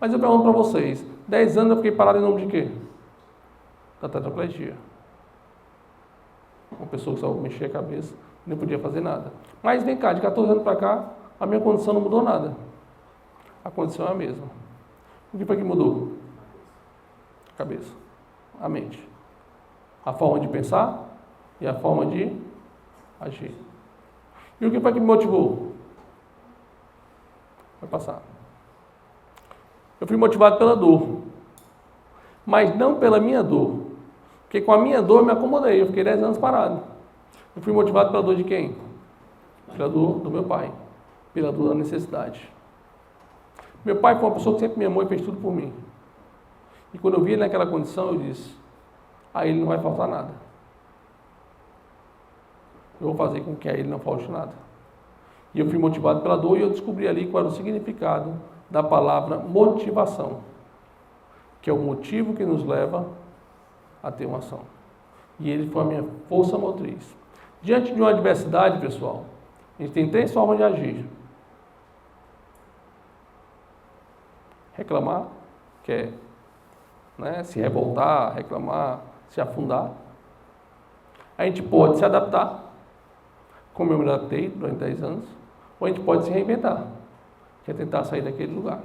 Mas eu pergunto para vocês, 10 anos eu fiquei parado em nome de quê? Da tetraplegia. Uma pessoa que só mexia a cabeça, não podia fazer nada. Mas vem cá, de 14 anos para cá, a minha condição não mudou nada. A condição é a mesma. O que foi que mudou? A cabeça, a mente. A forma de pensar e a forma de agir. E o que foi que me motivou? Vai passar. Eu fui motivado pela dor. Mas não pela minha dor. Porque com a minha dor eu me acomodei. Eu fiquei 10 anos parado. Eu fui motivado pela dor de quem? Pela dor do meu pai. Pela dor da necessidade. Meu pai foi uma pessoa que sempre me amou e fez tudo por mim. E quando eu vi ele naquela condição, eu disse, a ele não vai faltar nada. Eu vou fazer com que a ele não falte nada. E eu fui motivado pela dor e eu descobri ali qual era o significado da palavra motivação, que é o motivo que nos leva a ter uma ação. E ele foi a minha força motriz. Diante de uma adversidade, pessoal, a gente tem 3 formas de agir. Reclamar, que é se revoltar, reclamar, se afundar. A gente pode se adaptar, como eu me adaptei durante 10 anos, ou a gente pode se reinventar, que é tentar sair daquele lugar.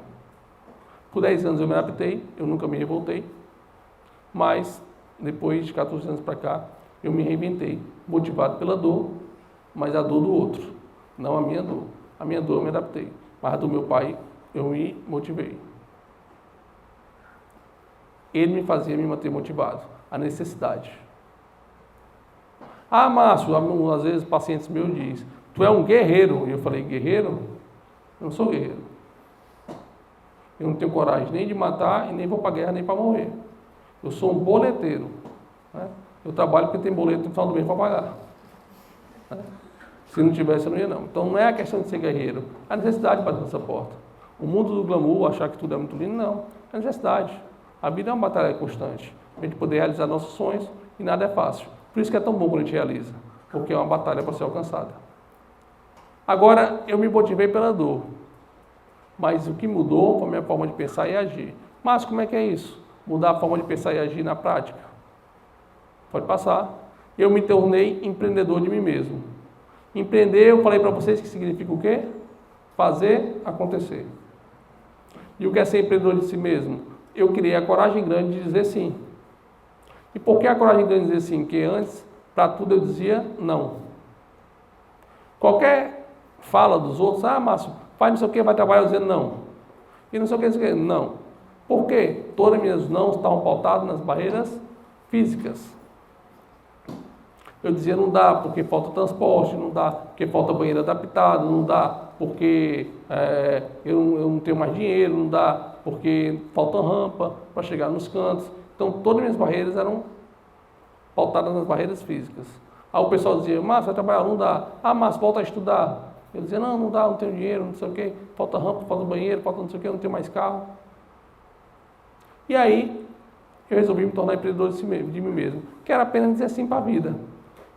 Por 10 anos eu me adaptei, eu nunca me revoltei, mas depois de 14 anos para cá, eu me reinventei, motivado pela dor, mas a dor do outro, não a minha dor. A minha dor eu me adaptei, mas a do meu pai eu me motivei. Ele me fazia me manter motivado, a necessidade. Ah, Márcio, às vezes pacientes meus dizem, tu é um guerreiro. E eu falei, guerreiro? Eu não sou guerreiro. Eu não tenho coragem nem de matar e nem vou para a guerra nem para morrer. Eu sou um boleteiro. Eu trabalho porque tem boleto no final do mês para pagar. Se não tivesse, eu não ia não. Então não é a questão de ser guerreiro. É a necessidade de bater nessa porta. O mundo do glamour, achar que tudo é muito lindo, não. É a necessidade. A vida é uma batalha constante. A gente poder realizar nossos sonhos e nada é fácil. Por isso que é tão bom quando a gente realiza. Porque é uma batalha para ser alcançada. Agora, eu me motivei pela dor. Mas o que mudou foi a minha forma de pensar e agir. Mas como é que é isso? Mudar a forma de pensar e agir na prática? Pode passar. Eu me tornei empreendedor de mim mesmo. Empreender, eu falei para vocês que significa o quê? Fazer acontecer. E o que é ser empreendedor de si mesmo? Eu criei a coragem grande de dizer sim. E por que a coragem grande de dizer sim? Porque antes, para tudo eu dizia não. Qualquer fala dos outros, Márcio, faz não sei o que, vai trabalhar, eu dizia não. E não sei o que, não. Por quê? Todas as minhas não estavam pautadas nas barreiras físicas. Eu dizia não dá porque falta transporte, não dá porque falta banheiro adaptado, não dá porque eu não tenho mais dinheiro, não dá porque falta rampa para chegar nos cantos. Então, todas as minhas barreiras eram pautadas nas barreiras físicas. Aí o pessoal dizia, Márcio, vai trabalhar, não dá. Márcio, volta a estudar. Eu dizia, não dá, não tenho dinheiro, não sei o quê. Falta rampa, falta banheiro, falta não sei o quê, não tenho mais carro. E aí, eu resolvi me tornar empreendedor de mim mesmo. Quero apenas dizer sim para a vida.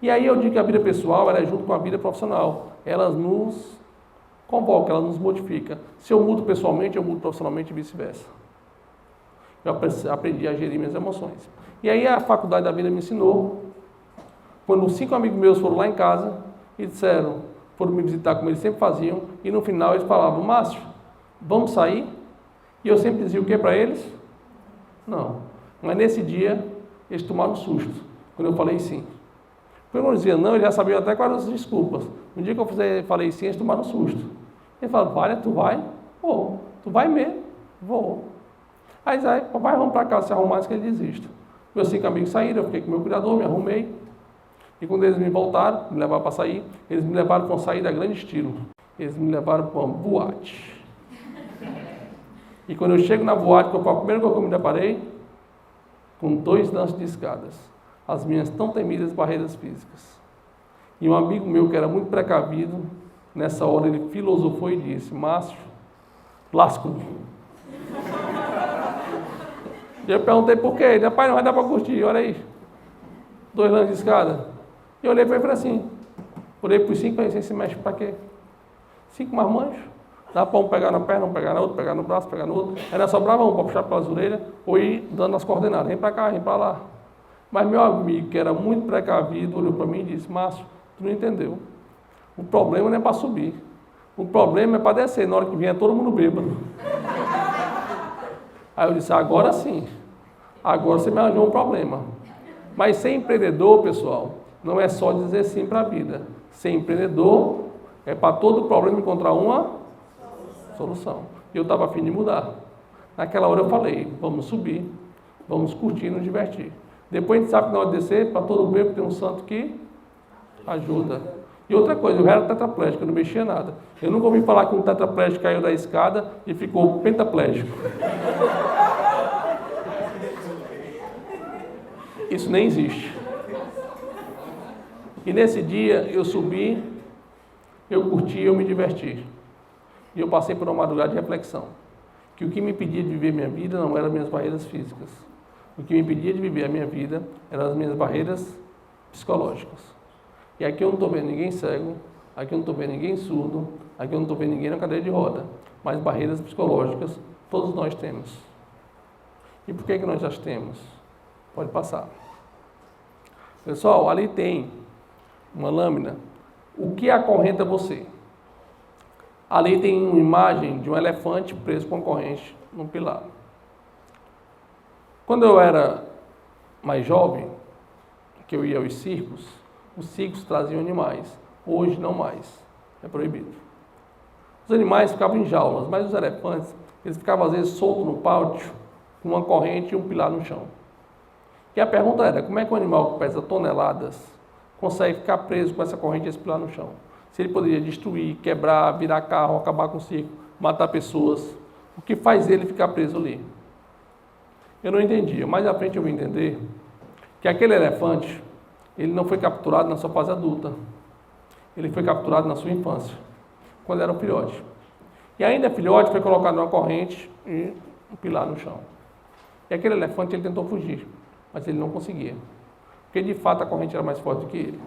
E aí eu digo que a vida pessoal ela é junto com a vida profissional. Elas nos convocam, elas nos modificam. Se eu mudo pessoalmente, eu mudo profissionalmente e vice-versa. Eu aprendi a gerir minhas emoções. E aí a faculdade da vida me ensinou, quando 5 amigos meus foram lá em casa e disseram, foram me visitar como eles sempre faziam, e no final eles falavam, Márcio, vamos sair? E eu sempre dizia o que para eles? Não. Mas nesse dia, eles tomaram um susto, quando eu falei sim. Quando eu dizia não, eles já sabiam até quais eram as desculpas. No dia que eu falei sim, eles tomaram um susto. Eles falaram, Valha, tu vai? Vou. Tu vai mesmo? Vou. Aí, papai, vamos para casa se arrumar antes que ele desista. Meus 5 amigos saíram, eu fiquei com o meu cuidador, me arrumei. E quando eles me voltaram, me levaram para sair, eles me levaram para uma saída grande estilo. Eles me levaram para uma boate. E quando eu chego na boate, que foi a primeira coisa que eu me deparei, com 2 lances de escadas. As minhas tão temidas barreiras físicas. E um amigo meu, que era muito precavido, nessa hora ele filosofou e disse, Márcio, lasco-me. E eu perguntei por quê. Ele, rapaz, não vai dar para curtir, olha aí. 2 lances de escada. E eu olhei para ele e falei assim, olhei para os 5 e falei, você se mexe para quê? 5 marmanjos. Dá para um pegar na perna, um pegar na outra, pegar no braço, pegar no outro. Ainda sobrava um para puxar pelas orelhas ou ir dando as coordenadas. Vem para cá, vem para lá. Mas meu amigo, que era muito precavido, olhou para mim e disse, Márcio, tu não entendeu. O problema não é para subir. O problema é para descer, na hora que vier todo mundo bêbado. Aí eu disse, agora sim. Agora você me arranjou um problema. Mas ser empreendedor, pessoal, não é só dizer sim para a vida. Ser empreendedor é para todo problema encontrar uma solução. E eu estava a fim de mudar. Naquela hora eu falei, vamos subir, vamos curtir, nos divertir. Depois a gente sabe que na hora de descer, para todo bêbado tem um santo que ajuda. E outra coisa, eu era tetraplégico, eu não mexia nada. Eu nunca ouvi falar que um tetraplégico caiu da escada e ficou pentaplégico. Isso nem existe. E nesse dia eu subi, eu curti, eu me diverti. E eu passei por uma madrugada de reflexão. Que o que me impedia de viver minha vida não eram as minhas barreiras físicas. O que me impedia de viver a minha vida eram as minhas barreiras psicológicas. E aqui eu não estou vendo ninguém cego, aqui eu não estou vendo ninguém surdo, aqui eu não estou vendo ninguém na cadeira de roda. Mas barreiras psicológicas todos nós temos. E por que nós já temos? Pode passar. Pessoal, ali tem uma lâmina. O que acorrenta você? Ali tem uma imagem de um elefante preso com corrente num pilar. Quando eu era mais jovem, que eu ia aos circos, os circos traziam animais. Hoje não mais. É proibido. Os animais ficavam em jaulas, mas os elefantes, eles ficavam às vezes soltos no pátio, com uma corrente e um pilar no chão. E a pergunta era, como é que um animal que pesa toneladas consegue ficar preso com essa corrente e esse pilar no chão? Se ele poderia destruir, quebrar, virar carro, acabar com o circo, matar pessoas, o que faz ele ficar preso ali? Eu não entendia. Mais à frente eu vim entender que aquele elefante, ele não foi capturado na sua fase adulta. Ele foi capturado na sua infância, quando era um filhote. E ainda filhote foi colocado numa corrente e um pilar no chão. E aquele elefante, ele tentou fugir, mas ele não conseguia. Porque de fato a corrente era mais forte do que ele.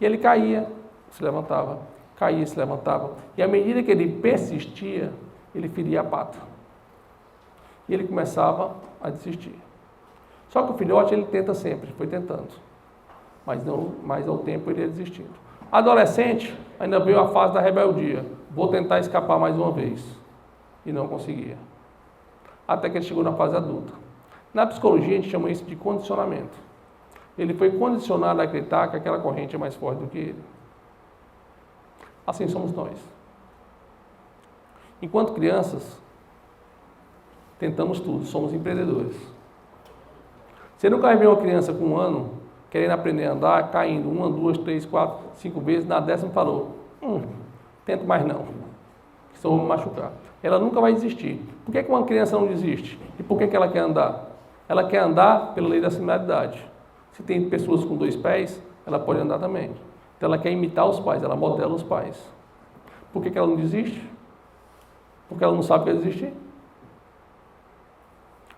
E ele caía, se levantava, caía, se levantava. E à medida que ele persistia, ele feria a pata. E ele começava a desistir. Só que o filhote, ele tenta sempre, foi tentando. Mas ao tempo ele ia desistindo. Adolescente, ainda veio a fase da rebeldia. Vou tentar escapar mais uma vez. E não conseguia. Até que ele chegou na fase adulta. Na psicologia, a gente chama isso de condicionamento. Ele foi condicionado a acreditar que aquela corrente é mais forte do que ele. Assim somos nós. Enquanto crianças, tentamos tudo, somos empreendedores. Você nunca vai ver uma criança com 1 ano, querendo aprender a andar, caindo 1, 2, 3, 4, 5 vezes, na 10ª falou, tento mais não, senão vou me machucar. Ela nunca vai desistir. Por que uma criança não desiste? E por que ela quer andar? Ela quer andar pela lei da similaridade. Se tem pessoas com 2 pés, ela pode andar também. Então ela quer imitar os pais, ela modela os pais. Por que ela não desiste? Porque ela não sabe o que é desistir.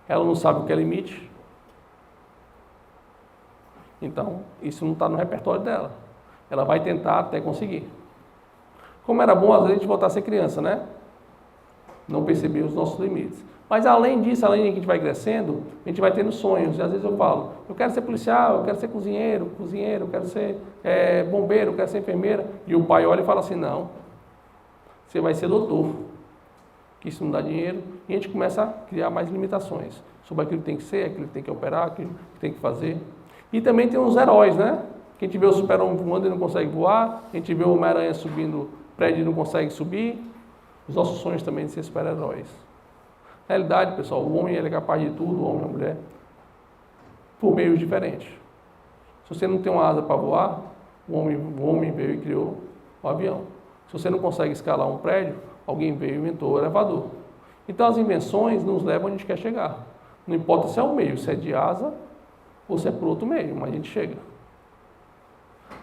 Ela não sabe o que é limite. Então, isso não está no repertório dela. Ela vai tentar até conseguir. Como era bom, às vezes, a gente voltar a ser criança, né? Não perceber os nossos limites. Mas, além disso, além de que a gente vai crescendo, a gente vai tendo sonhos. E, às vezes, eu falo, eu quero ser policial, eu quero ser cozinheiro, eu quero ser bombeiro, eu quero ser enfermeira. E o pai olha e fala assim, não, você vai ser doutor. Que isso não dá dinheiro. E a gente começa a criar mais limitações sobre aquilo que tem que ser, aquilo que tem que operar, aquilo que tem que fazer. E também tem uns heróis, né? Que a gente vê o super-homem voando e não consegue voar, a gente vê o Homem-Aranha subindo prédio e não consegue subir. Os nossos sonhos também de ser super-heróis. Na realidade, pessoal, o homem ele é capaz de tudo, o homem e a mulher, por meios diferentes. Se você não tem uma asa para voar, o homem veio e criou o avião. Se você não consegue escalar um prédio, alguém veio e inventou o elevador. Então as invenções nos levam onde a gente quer chegar. Não importa se é o meio, se é de asa ou se é por outro meio, mas a gente chega.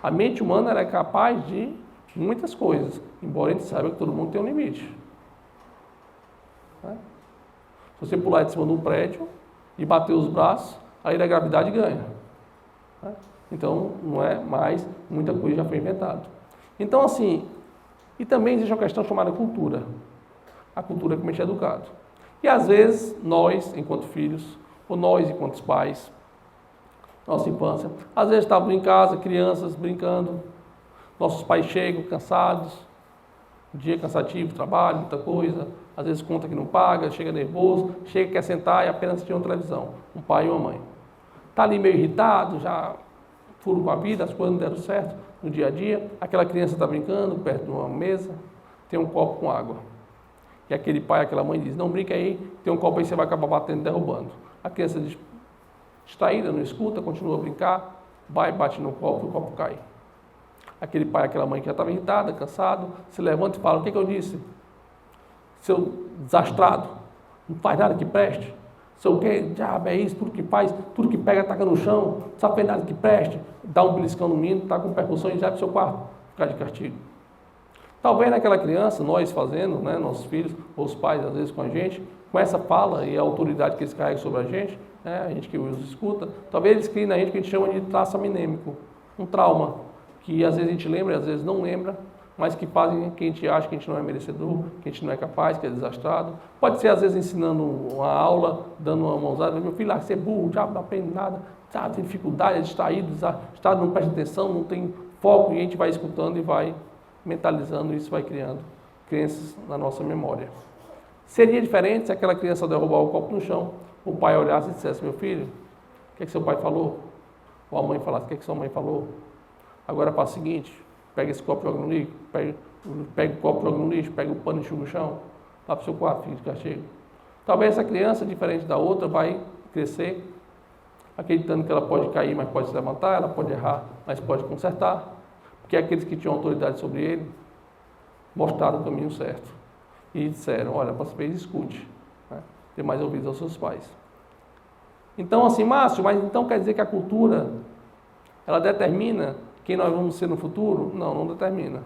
A mente humana ela é capaz de muitas coisas, embora a gente saiba que todo mundo tem um limite. Né? Se você pular de cima de um prédio e bater os braços, aí a gravidade ganha. Né? Então, não é mais, muita coisa já foi inventada. Então, assim, e também existe uma questão chamada cultura. A cultura como a gente é educado. E às vezes, nós, enquanto filhos, ou nós, enquanto pais, nossa infância, às vezes estávamos em casa, crianças brincando, nossos pais chegam cansados, dia cansativo, trabalho, muita coisa, às vezes conta que não paga, chega nervoso, chega quer sentar e apenas assistir uma televisão, um pai e uma mãe. Está ali meio irritado, já furo com a vida, as coisas não deram certo no dia a dia, aquela criança está brincando perto de uma mesa, tem um copo com água. E aquele pai, aquela mãe diz, não brinca aí, tem um copo aí, você vai acabar batendo e derrubando. A criança diz, distraída, não escuta, continua a brincar, vai, bate no copo e o copo cai. Aquele pai, aquela mãe que já estava irritada, cansado, se levanta e fala, o que eu disse? Seu desastrado, não faz nada que preste. Seu que diabo é isso, tudo que faz, tudo que pega, taca no chão, não sabe fazer nada que preste, dá um beliscão no menino, está com percussão e já para o seu quarto, ficar de castigo. Talvez naquela criança, nós fazendo, né, nossos filhos, ou os pais às vezes com a gente, com essa fala e a autoridade que eles carregam sobre a gente gente que os escuta, talvez eles criem na gente o que a gente chama de traço amnêmico, um trauma, que às vezes a gente lembra e às vezes não lembra, mas que fazem que a gente acha que a gente não é merecedor, que a gente não é capaz, que é desastrado. Pode ser às vezes ensinando uma aula, dando uma mãozada, meu filho, você é burro, já não aprende nada, tem dificuldade, é distraído, desastrado, não presta atenção, não tem foco, e a gente vai escutando e vai mentalizando, isso vai criando crenças na nossa memória. Seria diferente se aquela criança derrubar o copo no chão, o pai olhasse e dissesse, meu filho, o que é que seu pai falou? Ou a mãe falasse, o que é que sua mãe falou? Agora faça o seguinte, pega esse copo e joga no lixo, pega o copo e joga no lixo, pega o pano e enxuga o chão, lá para o seu quarto, fica de castigo. Talvez essa criança, diferente da outra, vai crescer, acreditando que ela pode cair, mas pode se levantar, ela pode errar, mas pode consertar, porque aqueles que tinham autoridade sobre ele mostraram o caminho certo e disseram, olha, próxima vez escute, né? Dê mais ouvidos aos seus pais. Então, assim, Márcio, mas então quer dizer que a cultura, ela determina quem nós vamos ser no futuro? Não, não determina.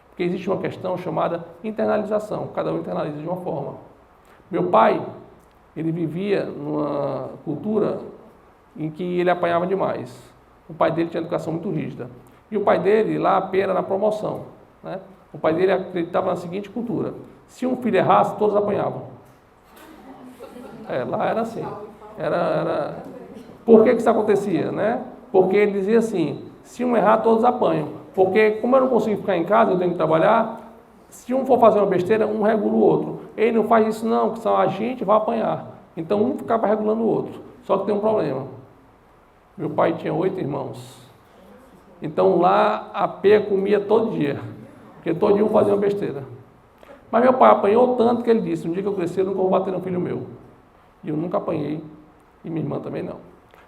Porque existe uma questão chamada internalização, cada um internaliza de uma forma. Meu pai, ele vivia numa cultura em que ele apanhava demais. O pai dele tinha educação muito rígida. E o pai dele, lá, a pena na promoção. Né? O pai dele acreditava na seguinte cultura, se um filho errasse, todos apanhavam. Lá era assim. Por que isso acontecia? Né? Porque ele dizia assim, se um errar, todos apanham. Porque como eu não consigo ficar em casa, eu tenho que trabalhar, se um for fazer uma besteira, um regula o outro. Ele não faz isso não, que senão a gente vai apanhar. Então um ficava regulando o outro. Só que tem um problema. Meu pai tinha 8 irmãos. Então lá a peia comia todo dia. Porque todo dia um fazia uma besteira. Mas meu pai apanhou tanto que ele disse, um dia que eu crescer, eu nunca vou bater no filho meu. E eu nunca apanhei. E minha irmã também não.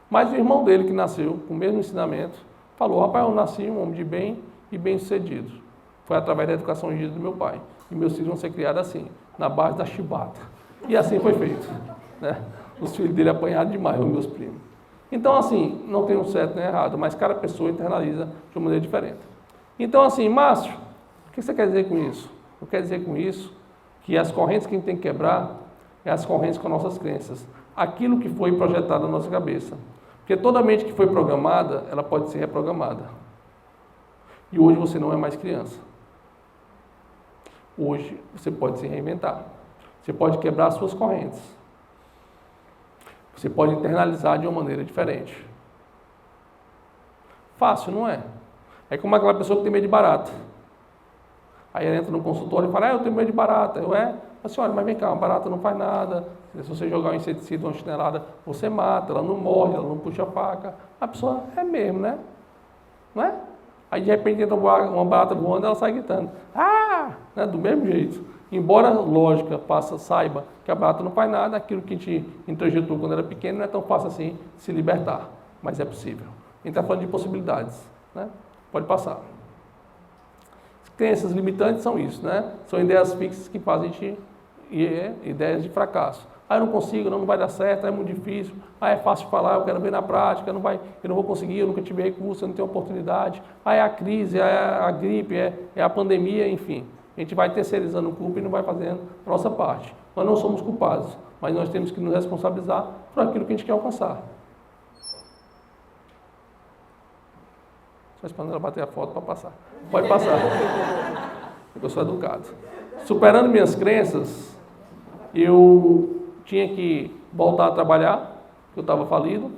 Mas o irmão dele, que nasceu com o mesmo ensinamento, falou, rapaz, eu nasci um homem de bem e bem-sucedido. Foi através da educação rígida do meu pai. E meus filhos vão ser criados assim, na base da chibata. E assim foi feito. Né? Os filhos dele apanharam demais, os meus primos. Então, assim, não tem um certo nem errado, mas cada pessoa internaliza de uma maneira diferente. Então, assim, Márcio, o que você quer dizer com isso? Eu quero dizer com isso que as correntes que a gente tem que quebrar é as correntes com nossas crenças. Aquilo que foi projetado na nossa cabeça. Porque toda mente que foi programada, ela pode ser reprogramada. E hoje você não é mais criança. Hoje você pode se reinventar. Você pode quebrar suas correntes. Você pode internalizar de uma maneira diferente. Fácil, não é? É como aquela pessoa que tem medo de barata. Aí ela entra no consultório e fala, eu tenho medo de barata. A senhora, mas vem cá, uma barata não faz nada. Se você jogar um inseticida, uma chinelada, você mata, ela não morre, ela não puxa a faca. A pessoa é mesmo, né? Não é? Aí de repente entra uma barata voando, ela sai gritando. Né? Do mesmo jeito. Embora a lógica saiba que a barata não faz nada, aquilo que a gente introjetou quando era pequeno não é tão fácil assim se libertar. Mas é possível. A gente está falando de possibilidades. Né? Pode passar. As crenças limitantes são isso, né? São ideias fixas que fazem a gente ideias de fracasso. Eu não consigo, não vai dar certo, é muito difícil, é fácil falar, eu quero ver na prática, eu não vou conseguir, eu nunca tive recurso, eu não tenho oportunidade, é a crise, é a gripe, é a pandemia, enfim. A gente vai terceirizando o culpa e não vai fazendo a nossa parte. Nós não somos culpados, mas nós temos que nos responsabilizar por aquilo que a gente quer alcançar. Só esperando ela bater a foto para passar. Pode passar. Eu sou educado. Superando minhas crenças, eu tinha que voltar a trabalhar, eu estava falido,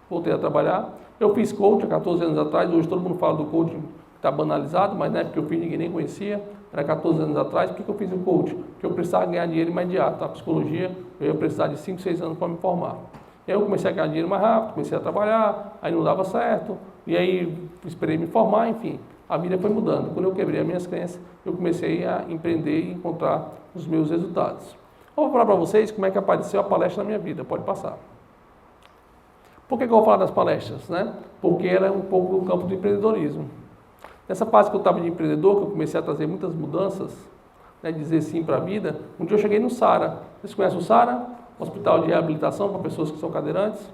voltei a trabalhar. Eu fiz coach há 14 anos atrás, hoje todo mundo fala do coach, está banalizado, mas na época que eu fiz ninguém nem conhecia, era 14 anos atrás. Por que eu fiz o coach? Porque eu precisava ganhar dinheiro imediato. Na psicologia, eu ia precisar de 5, 6 anos para me formar. E aí eu comecei a ganhar dinheiro mais rápido, comecei a trabalhar, aí não dava certo, e aí esperei me formar, enfim. A vida foi mudando. Quando eu quebrei as minhas crenças, eu comecei a empreender e encontrar os meus resultados. Eu vou falar para vocês como é que apareceu a palestra na minha vida. Pode passar. Por que eu vou falar das palestras? Né? Porque ela é um pouco do campo do empreendedorismo. Nessa fase que eu estava de empreendedor, que eu comecei a trazer muitas mudanças, né, dizer sim para a vida, um dia eu cheguei no SARA. Vocês conhecem o SARA? Hospital de Reabilitação para pessoas que são cadeirantes.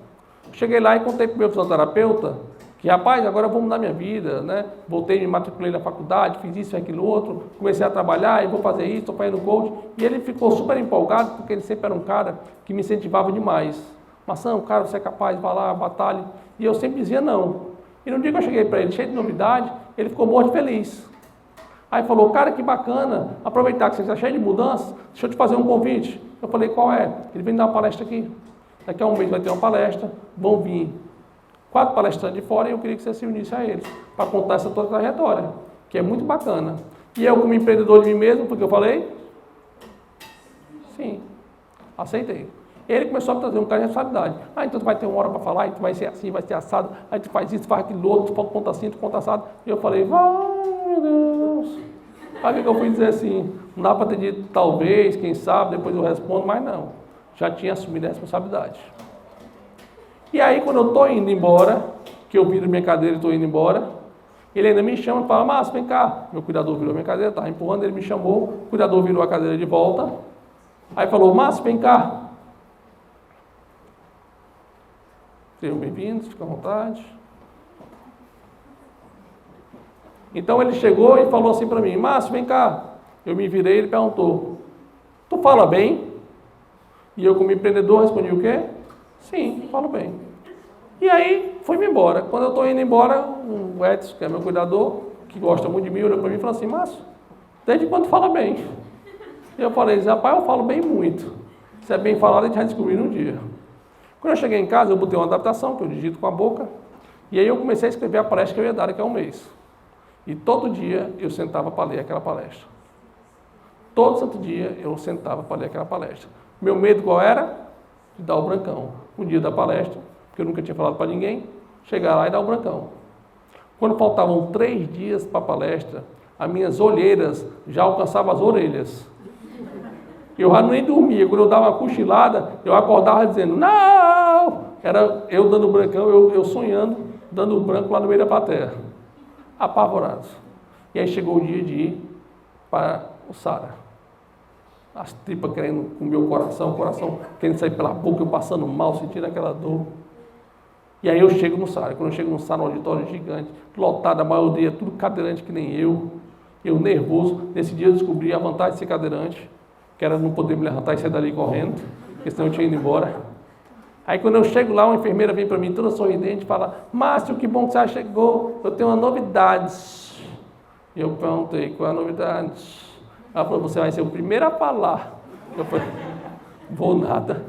Cheguei lá e contei para o meu fisioterapeuta que, rapaz, agora eu vou mudar minha vida, né? Voltei, me matriculei na faculdade, fiz isso e aquilo outro, comecei a trabalhar e vou fazer isso, estou fazendo coach. E ele ficou super empolgado, porque ele sempre era um cara que me incentivava demais. Maçã, cara, você é capaz, vai lá, batalhe. E eu sempre dizia não. E no dia que eu cheguei para ele, cheio de novidade, ele ficou muito feliz. Aí falou, cara, que bacana, aproveitar que você está cheio de mudanças, deixa eu te fazer um convite. Eu falei, qual é? Ele vem dar uma palestra aqui. Daqui a um mês vai ter uma palestra, vão vir 4 palestrantes de fora e eu queria que você se unisse a eles, para contar essa toda trajetória, que é muito bacana. E eu, como empreendedor de mim mesmo, porque eu falei, sim, aceitei. Ele começou a trazer um cara de responsabilidade. Então tu vai ter uma hora para falar, aí tu vai ser assim, vai ser assado, aí tu faz isso, faz aquilo outro, tu conta assim, tu conta assado. E eu falei, meu Deus. Aí que eu fui dizer assim, não dá para ter dito talvez, quem sabe, depois eu respondo, mas não. Já tinha assumido a responsabilidade. E aí quando eu estou indo embora, que eu viro minha cadeira e estou indo embora, ele ainda me chama e fala, Márcio, vem cá. Meu cuidador virou minha cadeira, estava empurrando, ele me chamou, o cuidador virou a cadeira de volta. Aí falou, Márcio, vem cá. Sejam bem-vindos, fica à vontade. Então ele chegou e falou assim para mim, Márcio, vem cá. Eu me virei e ele perguntou, tu fala bem? E eu como empreendedor respondi o quê? Sim, falo bem. E aí fui-me embora. Quando eu estou indo embora, o Edson, que é meu cuidador, que gosta muito de mim, olhou para mim e falou assim, Márcio, desde quando fala bem? E eu falei, rapaz, eu falo bem muito. Se é bem falado, a gente vai descobrir num dia. Quando eu cheguei em casa, eu botei uma adaptação, que eu digito com a boca, e aí eu comecei a escrever a palestra que eu ia dar daqui a um mês. E todo dia eu sentava para ler aquela palestra. Todo santo dia eu sentava para ler aquela palestra. Meu medo qual era? De dar o brancão. Um dia da palestra, porque eu nunca tinha falado para ninguém, chegar lá e dar o brancão. Quando faltavam 3 dias para a palestra, as minhas olheiras já alcançavam as orelhas. Eu já nem dormia. Quando eu dava uma cochilada, eu acordava dizendo, não! Era eu dando brancão, eu sonhando, dando o branco lá no meio da plateia. Apavorado. E aí chegou o dia de ir para o SARA. As tripas querendo comer o coração querendo sair pela boca, eu passando mal, sentindo aquela dor. E aí eu chego no SARA. Quando eu chego no SARA, um auditório gigante, lotado, a maioria, tudo cadeirante que nem eu nervoso. Nesse dia eu descobri a vantagem de ser cadeirante, que era não poder me levantar e sair dali correndo, porque senão eu tinha ido embora. Aí quando eu chego lá, uma enfermeira vem para mim toda sorridente e fala: Márcio, que bom que você chegou, eu tenho uma novidade. E eu perguntei: qual é a novidade? Ela falou: você vai ser o primeiro a falar. Eu falei: vou nada.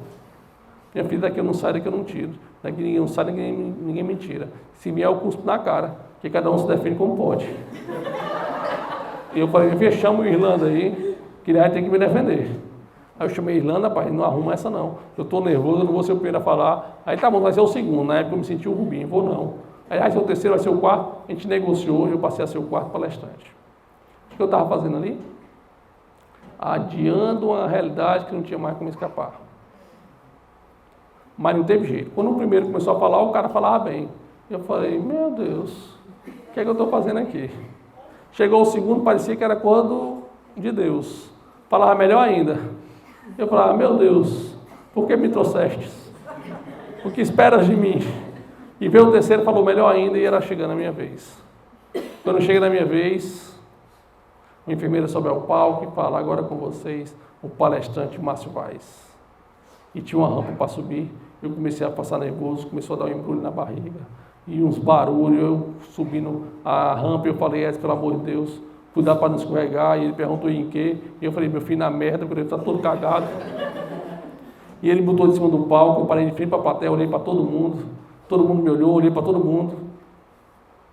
Minha filha, daqui eu não saio, daqui eu não tiro. Daqui ninguém não sai, ninguém me tira. Se vier, eu cuspo na cara, porque cada um se defende como pode. E eu falei: minha filha, chama o Irlanda aí, que ele vai ter que me defender. Aí eu chamei a Irlanda: pai, não arruma essa não. Eu estou nervoso, eu não vou ser o primeiro a falar. Aí tá bom, vai ser o segundo. Na época eu me senti o Rubinho, vou não. Aí vai ser o terceiro, vai ser o quarto. A gente negociou e eu passei a ser o quarto palestrante. O que eu estava fazendo ali? Adiando uma realidade que não tinha mais como escapar. Mas não teve jeito. Quando o primeiro começou a falar, o cara falava bem. Eu falei: meu Deus, o que é que eu estou fazendo aqui? Chegou o segundo, parecia que era coisa de Deus. Falava melhor ainda. Eu falava: meu Deus, por que me trouxestes? O que esperas de mim? E veio o terceiro, falou melhor ainda, e era chegando a minha vez. Quando eu cheguei na minha vez, a enfermeira sobe ao palco e fala: agora com vocês, o palestrante Márcio Vaz. E tinha uma rampa para subir. Eu comecei a passar nervoso, começou a dar um embrulho na barriga. E uns barulhos, eu subindo a rampa, eu falei: pelo amor de Deus, cuidar para não escorregar. E ele perguntou em quê? E eu falei: meu filho, na merda, porque ele está todo cagado. E ele botou de cima do palco, eu parei de frente para a plateia, olhei para todo mundo me olhou, olhei para todo mundo.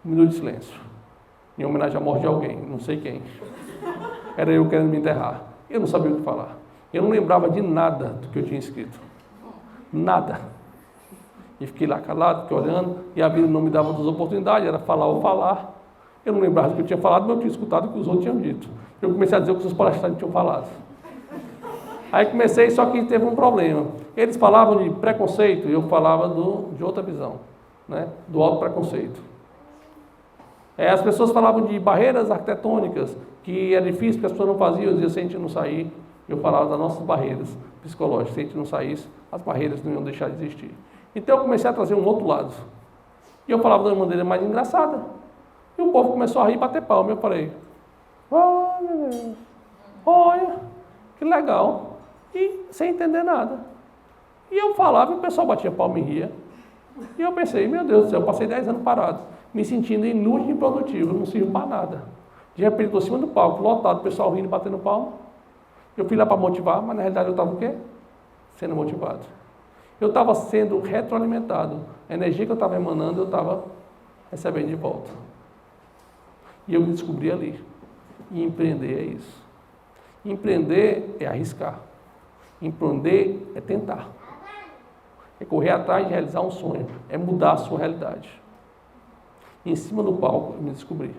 Um minuto de silêncio, em homenagem à morte de alguém, não sei quem. Era eu querendo me enterrar. Eu não sabia o que falar. Eu não lembrava de nada do que eu tinha escrito. Nada. E fiquei lá calado, fiquei olhando, e a vida não me dava duas oportunidades, era falar ou falar. Eu não lembrava do que eu tinha falado, mas eu tinha escutado o que os outros tinham dito. Eu comecei a dizer o que os palestrantes tinham falado. Aí comecei, só que teve um problema. Eles falavam de preconceito e eu falava de outra visão, né? Do alto preconceito. As pessoas falavam de barreiras arquitetônicas, que era difícil, porque as pessoas não faziam. Eu dizia: se a gente não sair, eu falava das nossas barreiras psicológicas. Se a gente não saísse, as barreiras não iam deixar de existir. Então eu comecei a trazer um outro lado. E eu falava de uma maneira mais engraçada. E o povo começou a rir e bater palma. Eu falei: olha, meu Deus, olha, que legal. E sem entender nada. E eu falava e o pessoal batia palma e ria. E eu pensei: meu Deus do céu, eu passei 10 anos parado, me sentindo inútil e improdutivo, não sirvo para nada. De repente eu estou em cima do palco, lotado, o pessoal rindo e batendo palma. Eu fui lá para motivar, mas na realidade eu estava o quê? Sendo motivado. Eu estava sendo retroalimentado. A energia que eu estava emanando, eu estava recebendo de volta. E eu me descobri ali. E empreender é isso. Empreender é arriscar. Empreender é tentar. É correr atrás de realizar um sonho. É mudar a sua realidade. E em cima do palco eu me descobri.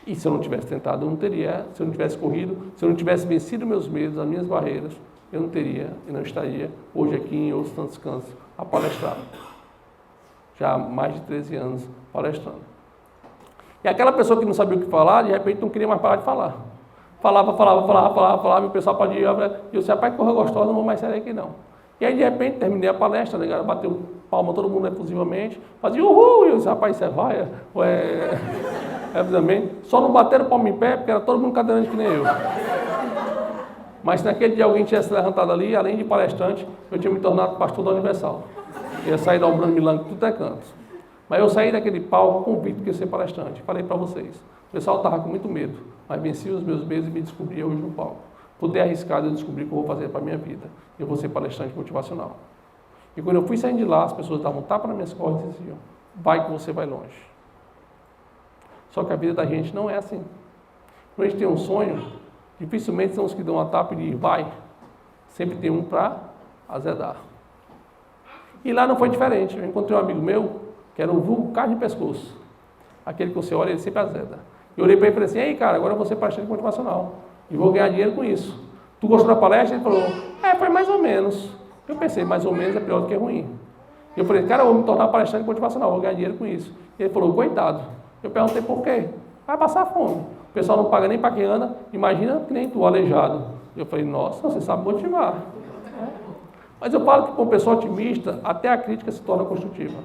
E se eu não tivesse tentado, eu não teria. Se eu não tivesse corrido, se eu não tivesse vencido meus medos, as minhas barreiras, eu não teria e não estaria hoje aqui em outros tantos cantos a palestrar. Já há mais de 13 anos palestrando. E aquela pessoa que não sabia o que falar, de repente não queria mais parar de falar. Falava, e o pessoal pode ir, e eu disse: rapaz, que corra gostosa, não vou mais sair aqui não. E aí de repente terminei a palestra, né, bateu palma todo mundo efusivamente, fazia uhul, e eu disse: rapaz, isso é vaia? Só não bateram palma em pé, porque era todo mundo cadeirante que nem eu. Mas se naquele dia alguém tivesse levantado ali, além de palestrante, eu tinha me tornado pastor da Universal. Eu ia sair da Obrando Milagre, tudo é canto. Mas eu saí daquele palco convicto que ia ser palestrante. Falei para vocês. O pessoal estava com muito medo, mas venci os meus medos e me descobri hoje no palco. Poder arriscado, eu descobri o que eu vou fazer para a minha vida. Eu vou ser palestrante motivacional. E quando eu fui saindo de lá, as pessoas davam um tapa nas minhas costas e diziam: vai que você vai longe. Só que a vida da gente não é assim. Quando a gente tem um sonho, dificilmente são os que dão uma tapa e dizem: vai. Sempre tem um para azedar. E lá não foi diferente. Eu encontrei um amigo meu, que era um vulgo carne de pescoço. Aquele que você olha, ele sempre azeda. Eu olhei para ele e falei assim: ei, cara, agora eu vou ser palestrante motivacional. E vou ganhar dinheiro com isso. Tu gostou da palestra? Ele falou: foi mais ou menos. Eu pensei: mais ou menos é pior do que ruim. Eu falei: cara, eu vou me tornar palestrante motivacional, vou ganhar dinheiro com isso. Ele falou: coitado. Eu perguntei por quê. Vai passar fome. O pessoal não paga nem para quem anda, imagina que nem tu, aleijado. Eu falei: nossa, você sabe motivar. Mas eu falo que com uma pessoa otimista, até a crítica se torna construtiva.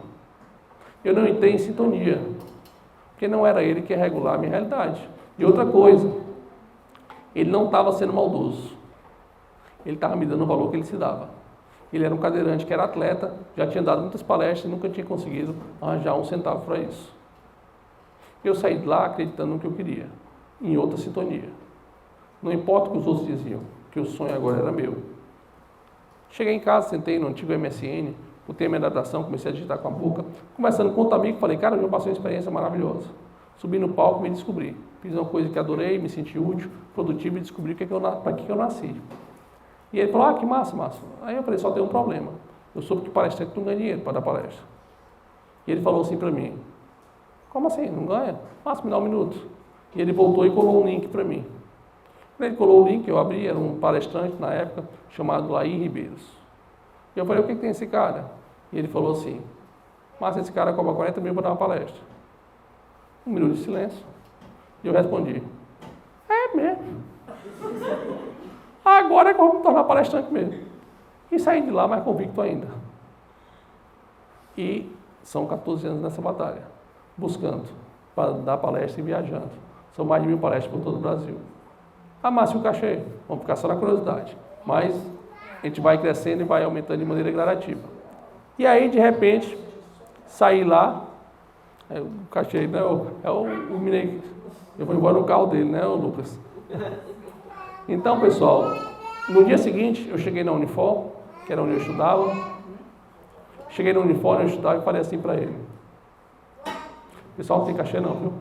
Eu não entrei em sintonia, porque não era ele que ia regular a minha realidade. E outra coisa, ele não estava sendo maldoso. ele estava me dando o valor que ele se dava. Ele era um cadeirante que era atleta, já tinha dado muitas palestras e nunca tinha conseguido arranjar um centavo para isso. Eu saí de lá acreditando no que eu queria, em outra sintonia. Não importa o que os outros diziam, que o sonho agora era meu. Cheguei em casa, sentei no antigo MSN, botei a minha datação, comecei a digitar com a boca, conversando com outro amigo, falei, cara, eu já passei uma experiência maravilhosa. Subi no palco, me descobri. Fiz uma coisa que adorei, me senti útil, produtivo e descobri para que eu nasci. E ele falou, que massa, Márcio. Aí eu falei, só tem um problema. Eu soube que palestrante não ganha dinheiro para dar palestra. E ele falou assim para mim, como assim, não ganha? Márcio, me dá um minuto. E ele voltou e colou um link para mim. Quando ele colou o link, eu abri, era um palestrante na época, chamado Laí Ribeiros. E eu falei, o que tem esse cara? E ele falou assim, Márcio, esse cara cobra 40 mil para dar uma palestra. Um minuto de silêncio. E eu respondi, é mesmo. Agora é que eu vou me tornar palestrante mesmo. E saí de lá mais convicto ainda. E são 14 anos nessa batalha, buscando, para dar palestra e viajando. São mais de 1000 palestras por todo o Brasil. Márcio, o cachê? Vamos ficar só na curiosidade. Mas a gente vai crescendo e vai aumentando de maneira gradativa. E aí, de repente, saí lá, o cachê, né, o Minei, eu vou embora no carro dele, né, o Lucas? Então, pessoal, no dia seguinte, eu cheguei na Unifor, que era onde eu estudava. Cheguei na Unifor, onde eu estudava, e falei assim para ele. Pessoal, não tem cachê não, viu?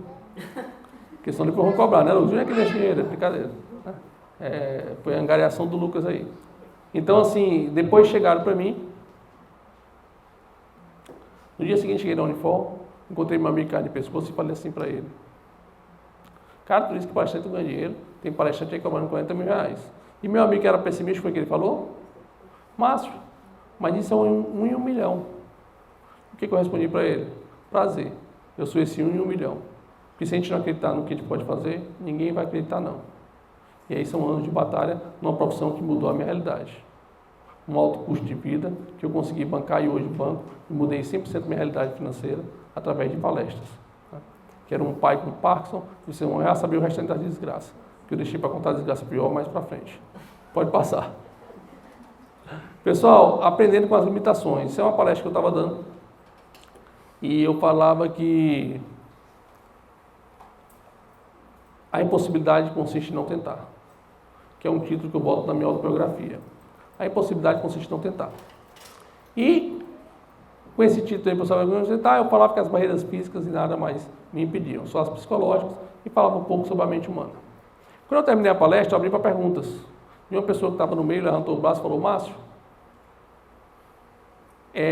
Porque senão depois vão cobrar, né? O Júnior é que deixa dinheiro, é brincadeira. Foi a angariação do Lucas aí. Então, assim, depois chegaram para mim. No dia seguinte, cheguei na Unifor, encontrei meu amigo carne de pescoço e falei assim para ele. Cara, tu disse que palestrante não ganha dinheiro, tem palestrante aí cobrando 40 mil reais. E meu amigo que era pessimista, foi o que ele falou? Márcio, mas isso é um em 1 milhão. O que eu respondi para ele? Prazer, eu sou esse 1 em 1 milhão. Porque se a gente não acreditar no que a gente pode fazer, ninguém vai acreditar não. E aí são anos de batalha numa profissão que mudou a minha realidade. Um alto custo de vida que eu consegui bancar e hoje banco e mudei 100% minha realidade financeira através de palestras. Que era um pai com Parkinson, e você não ia saber o restante das desgraças. Que eu deixei para contar a desgraça pior mais para frente. Pode passar. Pessoal, aprendendo com as limitações. Isso é uma palestra que eu estava dando. E eu falava que a impossibilidade consiste em não tentar. Que é um título que eu boto na minha autobiografia. A impossibilidade consiste em não tentar. E com esse título aí, eu falava que as barreiras físicas e nada mais me impediam, só as psicológicas, e falava um pouco sobre a mente humana. Quando eu terminei a palestra, eu abri para perguntas. E uma pessoa que estava no meio levantou o braço e falou, Márcio,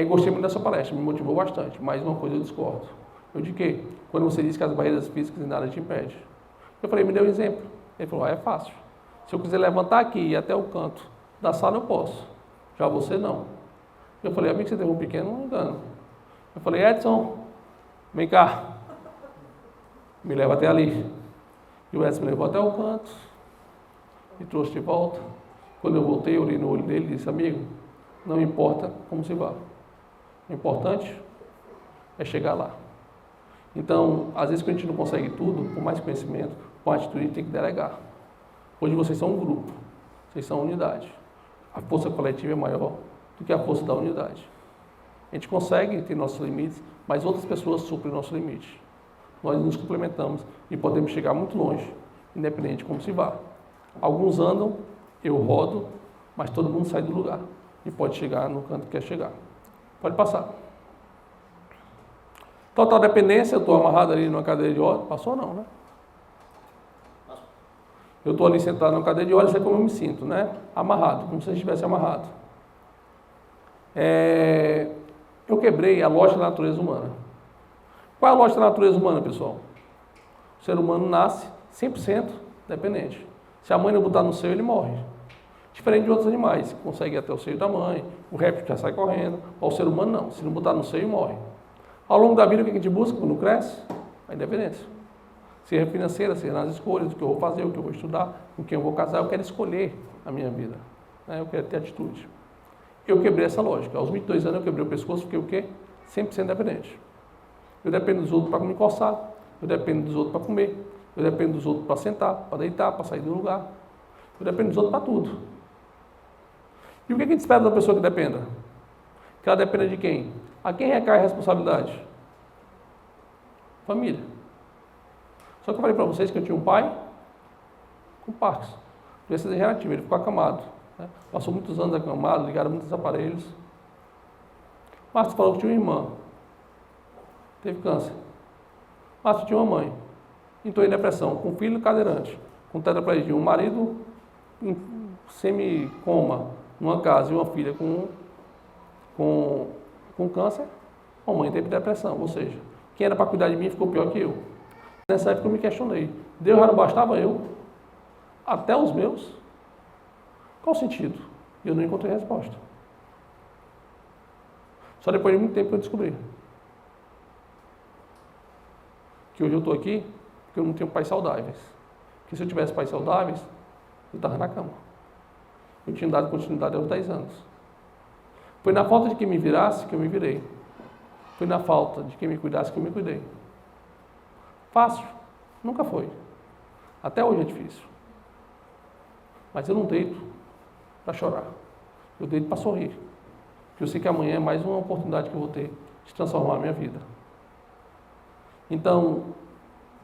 gostei muito dessa palestra, me motivou bastante, mas uma coisa eu discordo. Eu de quê? Quando você disse que as barreiras físicas e nada te impede. Eu falei, me dê um exemplo. Ele falou, é fácil. Se eu quiser levantar aqui e ir até o canto da sala, eu posso. Já você não. Eu falei, amigo, você teve um pequeno engano. Eu falei, Edson, vem cá. Me leva até ali. E o Edson me levou até o canto. Me trouxe de volta. Quando eu voltei, eu olhei no olho dele e disse, amigo, não importa como se vá. O importante é chegar lá. Então, às vezes que a gente não consegue tudo, por mais conhecimento, com atitude tem que delegar. Hoje vocês são um grupo, vocês são unidade. A força coletiva é maior do que a força da unidade. A gente consegue ter nossos limites, mas outras pessoas suprem nossos limites. Nós nos complementamos e podemos chegar muito longe, independente de como se vá. Alguns andam, eu rodo, mas todo mundo sai do lugar e pode chegar no canto que quer chegar. Pode passar. Total dependência, eu estou amarrado ali numa cadeira de óleo. Passou não, né? Eu estou ali sentado numa cadeira de óleo, sei como eu me sinto, né? Amarrado, como se eu estivesse amarrado. Eu quebrei a lógica da natureza humana. Qual é a lógica da natureza humana, pessoal? O ser humano nasce 100% dependente. Se a mãe não botar no seio, ele morre. Diferente de outros animais, que conseguem ir até o seio da mãe, o réptil já sai correndo, o ser humano não. Se não botar no seio, morre. Ao longo da vida, o que a gente busca quando cresce? A independência. Seja financeira, seja nas escolhas, o que eu vou fazer, o que eu vou estudar, com quem eu vou casar, eu quero escolher a minha vida. Eu quero ter atitude. Eu quebrei essa lógica. Aos 22 anos eu quebrei o pescoço, fiquei o quê? 100% dependente. Eu dependo dos outros para me coçar, eu dependo dos outros para comer, eu dependo dos outros para sentar, para deitar, para sair do lugar. Eu dependo dos outros para tudo. E o que a gente espera da pessoa que dependa? Que ela dependa de quem? A quem recai a responsabilidade? Família. Só que eu falei para vocês que eu tinha um pai com Parkinson, doença degenerativa, ele ficou acamado. Né? Passou muitos anos acamado, ligaram muitos aparelhos. Márcio falou que tinha uma irmã, teve câncer. Márcio tinha uma mãe, entrou em depressão, com um filho cadeirante, com tetraplegia, um marido em semi-coma, numa casa, e uma filha com câncer, a mãe teve depressão, ou seja, quem era para cuidar de mim ficou pior que eu. Nessa época eu me questionei, Deus já não bastava eu, até os meus? Qual o sentido? E eu não encontrei resposta. Só depois de muito tempo eu descobri que hoje eu estou aqui porque eu não tenho pais saudáveis. Porque se eu tivesse pais saudáveis, eu estava na cama. Eu tinha dado continuidade aos 10 anos. Foi na falta de quem me virasse que eu me virei. Foi na falta de quem me cuidasse que eu me cuidei. Fácil? Nunca foi. Até hoje é difícil. Mas eu não deito para chorar. Eu deito para sorrir. Porque eu sei que amanhã é mais uma oportunidade que eu vou ter de transformar a minha vida. Então,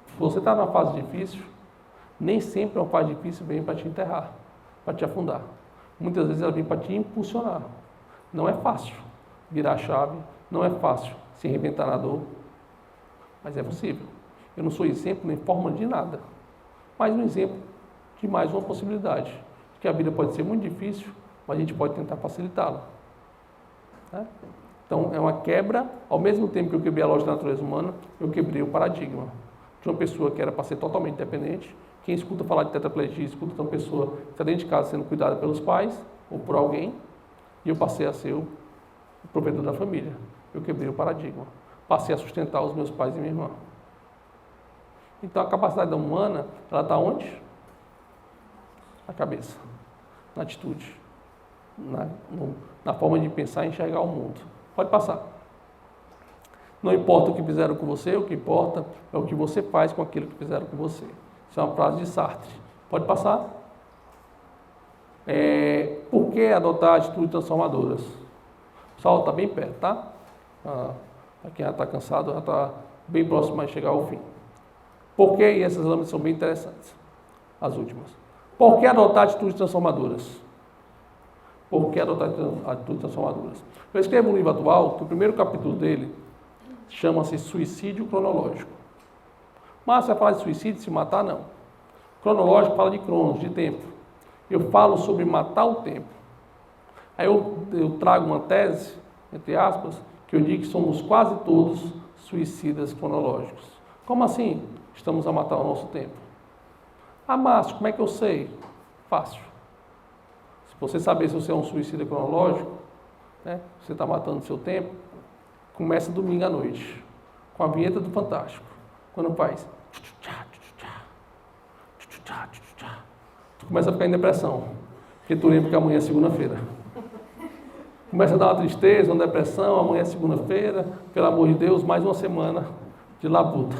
se você está numa fase difícil, nem sempre uma fase difícil vem para te enterrar, para te afundar. Muitas vezes ela vem para te impulsionar. Não é fácil virar a chave, não é fácil se reinventar na dor, mas é possível. Eu não sou exemplo nem forma de nada, mas um exemplo de mais uma possibilidade, de que a vida pode ser muito difícil, mas a gente pode tentar facilitá-la. Né? Então, é uma quebra, ao mesmo tempo que eu quebrei a lógica da natureza humana, eu quebrei o paradigma de uma pessoa que era para ser totalmente dependente. Quem escuta falar de tetraplegia, escuta de uma pessoa que está dentro de casa sendo cuidada pelos pais ou por alguém, e eu passei a ser o provedor da família. Eu quebrei o paradigma. Passei a sustentar os meus pais e minha irmã. Então, a capacidade humana, ela está onde? Na cabeça, na atitude, na forma de pensar e enxergar o mundo. Pode passar. Não importa o que fizeram com você, o que importa é o que você faz com aquilo que fizeram com você. Isso é uma frase de Sartre. Pode passar? Por que adotar atitudes transformadoras? O pessoal está bem perto, tá? Para quem já está cansado, já está bem próximo a chegar ao fim. Por que? E essas lâminas são bem interessantes. As últimas. Por que adotar atitudes transformadoras? Por que adotar atitudes transformadoras? Eu escrevo um livro atual, que o primeiro capítulo dele chama-se Suicídio Cronológico. Mas você fala de suicídio, se matar, não. Cronológico fala de cronos, de tempo. Eu falo sobre matar o tempo. Aí eu trago uma tese, entre aspas, que eu digo que somos quase todos suicidas cronológicos. Como assim estamos a matar o nosso tempo? Márcio, como é que eu sei? Fácil. Se você saber se você é um suicida cronológico, né, você está matando o seu tempo, começa domingo à noite, com a vinheta do Fantástico. Quando faz, tu começa a ficar em depressão, porque tu lembra que amanhã é segunda-feira. Começa a dar uma tristeza, uma depressão, amanhã é segunda-feira, pelo amor de Deus, mais uma semana de labuta.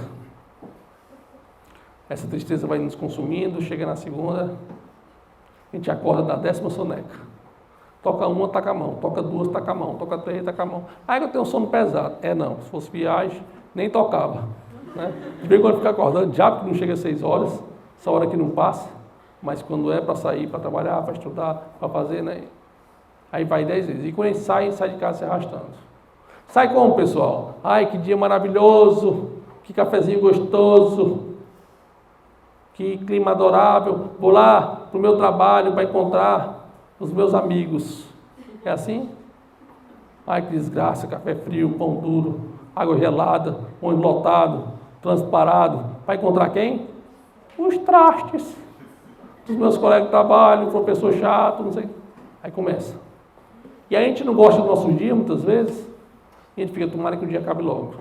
Essa tristeza vai nos consumindo, chega na segunda, a gente acorda da 10ª soneca. Toca uma, taca a mão. Toca duas, taca a mão. Toca três, taca a mão. Eu tenho um sono pesado. Não, se fosse viagem, nem tocava. Né? Bem quando fica acordando, já que não chega às 6 horas, essa hora que não passa, mas quando é para sair, para trabalhar, para estudar, para fazer, né? Aí vai 10 vezes. E quando a gente sai de casa se arrastando. Sai como, pessoal? Que dia maravilhoso, que cafezinho gostoso, que clima adorável. Vou lá para o meu trabalho para encontrar os meus amigos. É assim? Que desgraça, café frio, pão duro, água gelada, ônibus lotado, trânsito parado. Para encontrar quem? Os trastes. Os meus colegas de trabalho, o professor chato, não sei. Aí começa. E a gente não gosta do nosso dia, muitas vezes, e a gente fica, tomara que o dia acabe logo.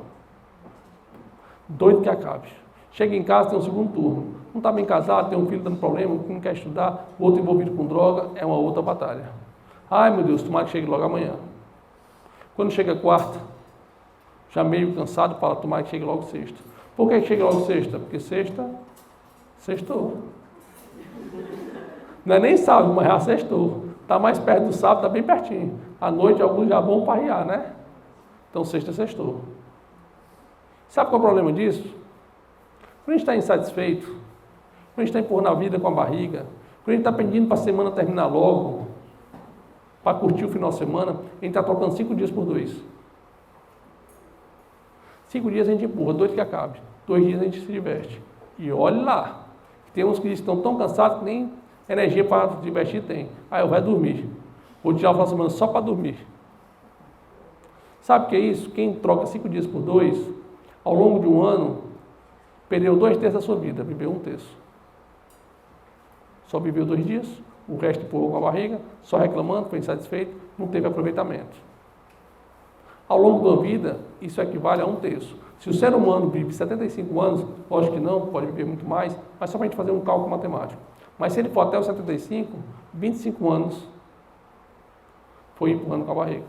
Doido que acabe. Chega em casa, tem um segundo turno. Não está bem casado, tem um filho dando problema, não quer estudar, o outro envolvido com droga, é uma outra batalha. Meu Deus, tomara que chegue logo amanhã. Quando chega quarta, já meio cansado, fala, tomara que chegue logo sexta. Por que chega logo sexta? Porque sextou. Não é nem sábado, mas já sextou. Está mais perto do sábado, está bem pertinho. À noite, alguns já vão parrear, né? Então, sexta, sextou. Sabe qual é o problema disso? Quando a gente está insatisfeito, quando a gente está empurrando a vida com a barriga, quando a gente está pedindo para a semana terminar logo, para curtir o final de semana, a gente está trocando 5 dias por 2. 5 dias a gente empurra, 2 que acabe. 2 dias a gente se diverte. E olhe lá, tem uns que estão tão cansados que nem energia para se divertir tem. Aí eu vou dormir. Vou tirar o final de semana só para dormir. Sabe o que é isso? Quem troca 5 dias por 2, ao longo de um ano, perdeu 2/3 da sua vida, viveu 1/3. Só viveu 2 dias, o resto empurrou com a barriga, só reclamando, foi insatisfeito, não teve aproveitamento. Ao longo da vida, isso equivale a 1/3. Se o ser humano vive 75 anos, lógico que não, pode viver muito mais, mas só para a gente fazer um cálculo matemático. Mas se ele for até os 75, 25 anos foi empurrando com a barriga.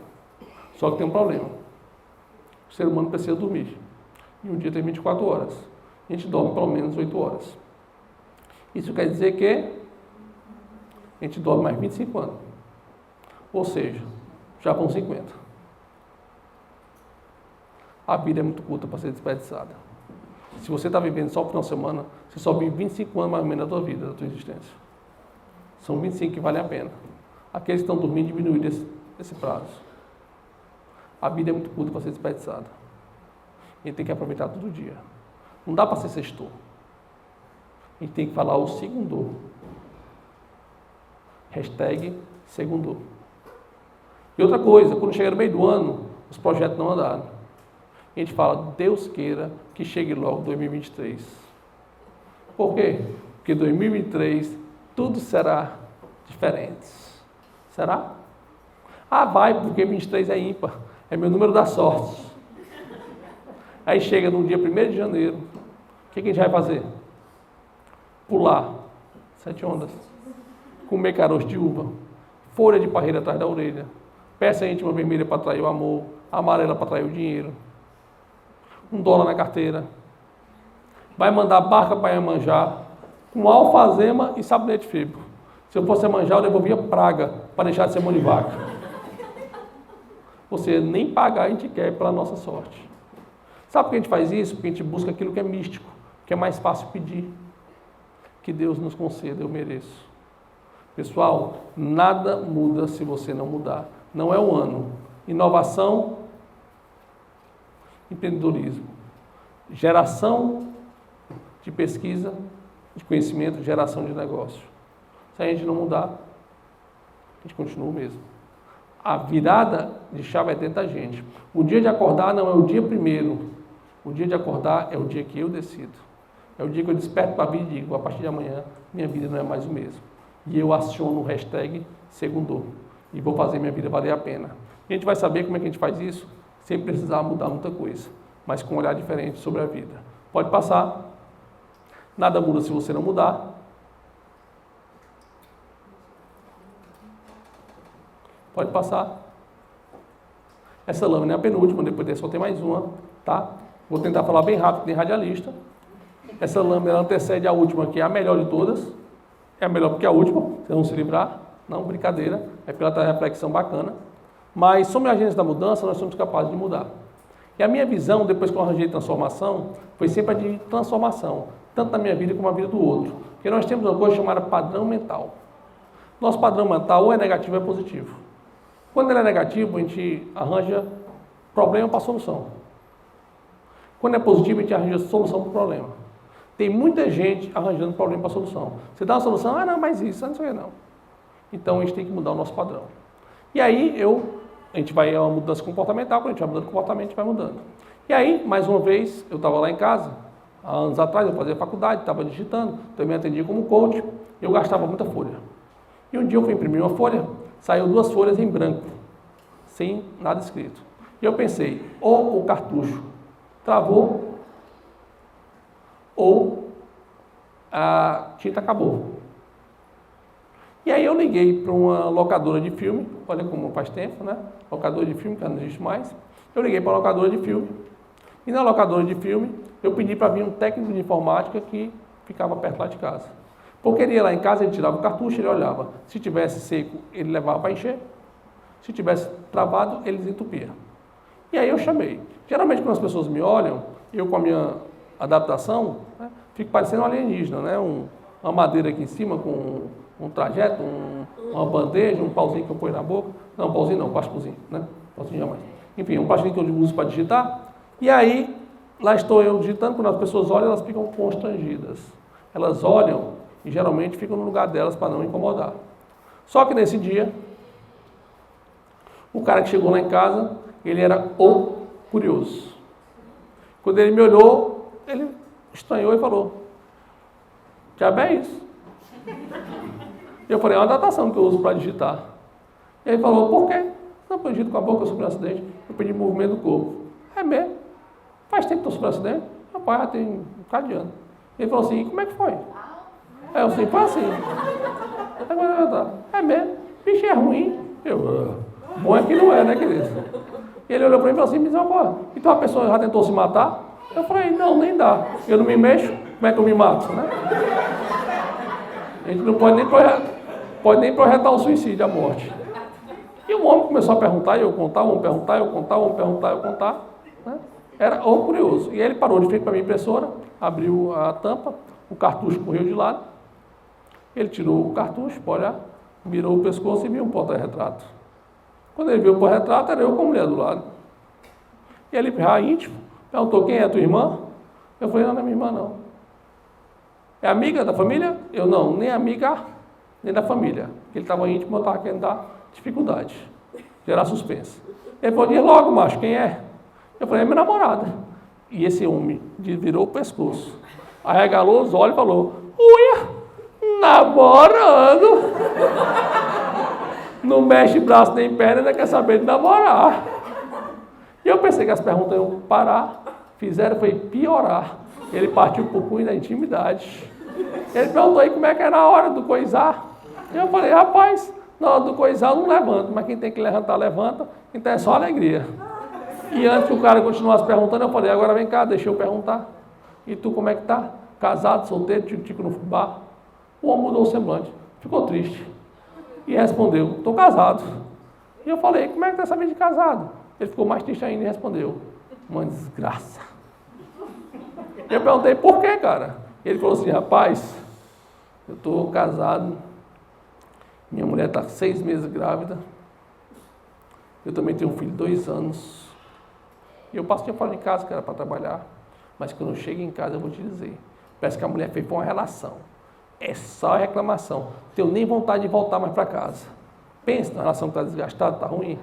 Só que tem um problema. O ser humano precisa dormir. E um dia tem 24 horas. A gente dorme pelo menos 8 horas. Isso quer dizer que a gente dorme mais 25 anos. Ou seja, já vão 50. A vida é muito curta para ser desperdiçada. Se você está vivendo só o final de semana, você só vive 25 anos mais ou menos da tua vida, da tua existência. São 25 que valem a pena. Aqueles que estão dormindo diminuem esse prazo. A vida é muito curta para ser desperdiçada. A gente tem que aproveitar todo dia. Não dá para ser sextou. A gente tem que falar o segundou. Hashtag segundou. E outra coisa, quando chega no meio do ano, os projetos não andaram. A gente fala, Deus queira que chegue logo 2023. Por quê? Porque 2023 tudo será diferente. Será? Ah, vai, porque 23 é ímpar. É meu número da sorte. Aí chega no dia 1º de janeiro. O que a gente vai fazer? Pular 7 ondas. Comer caroço de uva. Folha de parreira atrás da orelha. Peça íntima vermelha para atrair o amor. Amarela para atrair o dinheiro. $1 na carteira. Vai mandar barca para Iemanjá com alfazema e sabonete fibro. Se eu fosse Iemanjá, eu devolvia praga para deixar de ser mão de vaca. Ou seja, nem pagar a gente quer pela nossa sorte. Sabe por que a gente faz isso? Porque a gente busca aquilo que é místico, que é mais fácil pedir. Que Deus nos conceda, eu mereço. Pessoal, nada muda se você não mudar. Não é um ano. Inovação, empreendedorismo, geração de pesquisa, de conhecimento, geração de negócio. Se a gente não mudar, a gente continua o mesmo. A virada de chave é dentro da gente. O dia de acordar não é o dia primeiro. O dia de acordar é o dia que eu decido. É o dia que eu desperto para a vida e digo, a partir de amanhã, minha vida não é mais o mesmo. E eu aciono o hashtag segundou. E vou fazer minha vida valer a pena. A gente vai saber como é que a gente faz isso sem precisar mudar muita coisa, mas com um olhar diferente sobre a vida. Pode passar. Nada muda se você não mudar. Pode passar. Essa lâmina é a penúltima, depois dessa só tem mais uma, tá? Vou tentar falar bem rápido, tem radialista. Essa lâmina antecede a última, que é a melhor de todas. É a melhor porque é a última, vocês vão se livrar. Não, brincadeira, é porque ela está em reflexão bacana. Mas, somos agentes da mudança, nós somos capazes de mudar. E a minha visão, depois que eu arranjei transformação, foi sempre a de transformação, tanto na minha vida como na vida do outro. Porque nós temos uma coisa chamada padrão mental. Nosso padrão mental ou é negativo ou é positivo. Quando ele é negativo, a gente arranja problema para solução. Quando é positivo, a gente arranja solução para o problema. Tem muita gente arranjando problema para solução. Você dá uma solução, não, mas isso, não sei o que não. Então, a gente tem que mudar o nosso padrão. E aí, a gente vai a uma mudança comportamental, quando a gente vai mudando o comportamento, a gente vai mudando. E aí, mais uma vez, eu estava lá em casa, há anos atrás, eu fazia faculdade, estava digitando, também atendia como coach, e eu gastava muita folha. E um dia eu fui imprimir uma folha, saiu 2 folhas em branco, sem nada escrito. E eu pensei, ou o cartucho travou, ou a tinta acabou. E aí eu liguei para uma locadora de filme, olha como faz tempo, né? Locadora de filme, que não existe mais. Eu liguei para a locadora de filme, e na locadora de filme eu pedi para vir um técnico de informática que ficava perto lá de casa. Porque ele ia lá em casa, ele tirava o cartucho, ele olhava. Se tivesse seco, ele levava para encher. Se tivesse travado, ele desentupia. E aí eu chamei. Geralmente, quando as pessoas me olham, eu com a minha adaptação, né, fico parecendo um alienígena, né? Uma madeira aqui em cima com um trajeto, uma bandeja, um pauzinho que eu ponho na boca. Não, pauzinho não, plásticozinho, né? Pauzinho jamais. Enfim, um plástico que eu uso para digitar. E aí, lá estou eu digitando, quando as pessoas olham, elas ficam constrangidas. Elas olham e geralmente ficam no lugar delas para não incomodar. Só que nesse dia, o cara que chegou lá em casa, ele era o curioso. Quando ele me olhou, ele estranhou e falou: "Diabo é isso?" Eu falei: "É uma datação que eu uso para digitar." E ele falou: "Por quê?" "Não, eu digito com a boca, eu sofri um acidente, eu pedi movimento do corpo." "É mesmo? Faz tempo que eu sofri um acidente?" "Rapaz, já tem um bocado de ano." Ele falou assim: "E como é que foi?" Aí eu assim: "Foi assim." "É mesmo? Bicho, é ruim." Bom é que não é, né, querido? Ele olhou para mim e falou assim: "Me diz uma coisa, então a pessoa já tentou se matar?" Eu falei: "Não, nem dá. Eu não me mexo, como é que eu me mato, né?" A gente não pode nem projetar o suicídio, a morte. E o homem começou a perguntar, e eu contar, o homem perguntar, eu contar, o homem perguntar, eu contar. Né? Era o curioso. E aí ele parou de frente para a minha impressora, abriu a tampa, o cartucho correu de lado, ele tirou o cartucho, pode olhar, virou o pescoço e viu um porta-retrato. Quando ele viu o porta-retrato, era eu com a mulher do lado. E ele, já íntimo, perguntou: "Quem é a tua irmã?" Eu falei: "Não, não é minha irmã, não." "É amiga da família?" Eu: "Não, nem amiga, nem da família." Ele estava íntimo, eu estava querendo dar dificuldade, gerar suspense. Ele falou: "Diz logo, macho, quem é?" Eu falei: "É minha namorada." E esse homem virou o pescoço, arregalou os olhos e falou: "Uia, namorando." Não mexe braço nem perna, ainda quer saber de namorar. E eu pensei que as perguntas iam parar, fizeram foi piorar. Ele partiu para o cunho da intimidade. Ele perguntou aí como é que era a hora do coisar. E eu falei: "Rapaz, na hora do coisar eu não levanto, mas quem tem que levantar, levanta, então é só alegria." E antes que o cara continuasse perguntando, eu falei: "Agora vem cá, deixa eu perguntar. E tu como é que tá? Casado, solteiro, tico no fubá?" O homem mudou o semblante, ficou triste. E respondeu: "Estou casado." E eu falei: "Como é que tá sabendo de casado?" Ele ficou mais triste ainda e respondeu: "Uma desgraça." Eu perguntei: "Por quê, cara?" Ele falou assim: "Rapaz, eu estou casado, minha mulher está 6 meses grávida, eu também tenho um filho de 2 anos, e eu passo o dia fora de casa, que era para trabalhar, mas quando eu chego em casa, eu vou te dizer, parece que a mulher fez para uma relação. É só reclamação. Não tenho nem vontade de voltar mais para casa. Pensa na relação que está desgastada, está ruim."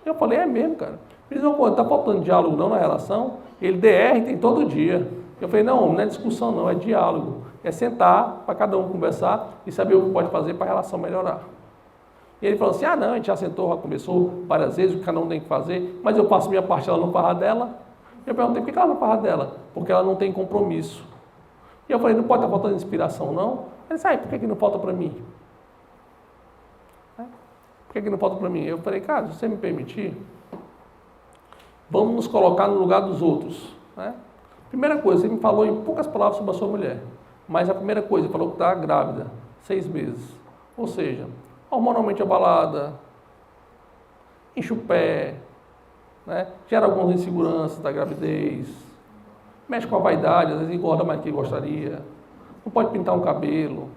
Eu falei: "É mesmo, cara. Me diz uma coisa, está faltando diálogo não na relação?" Ele: "DR tem todo dia." Eu falei: "Não, não é discussão não, é diálogo. É sentar para cada um conversar e saber o que pode fazer para a relação melhorar." E ele falou assim: "Ah, não, a gente já sentou, já conversou várias vezes, o que cada um tem que fazer, mas eu faço minha parte, ela não fará dela." Eu perguntei: "Por que ela não fará dela?" "Porque ela não tem compromisso." E eu falei: "Não pode estar faltando inspiração, não?" Ele disse: "Por que não falta para mim?" Por que não falta para mim? Eu falei: "Cara, se você me permitir, vamos nos colocar no lugar dos outros." Né? Primeira coisa, você me falou em poucas palavras sobre a sua mulher, mas a primeira coisa, você falou que está grávida, 6 meses. Ou seja, hormonalmente abalada, enche o pé, né? Gera algumas inseguranças da gravidez, mexe com a vaidade, às vezes engorda mais do que gostaria, não pode pintar um cabelo.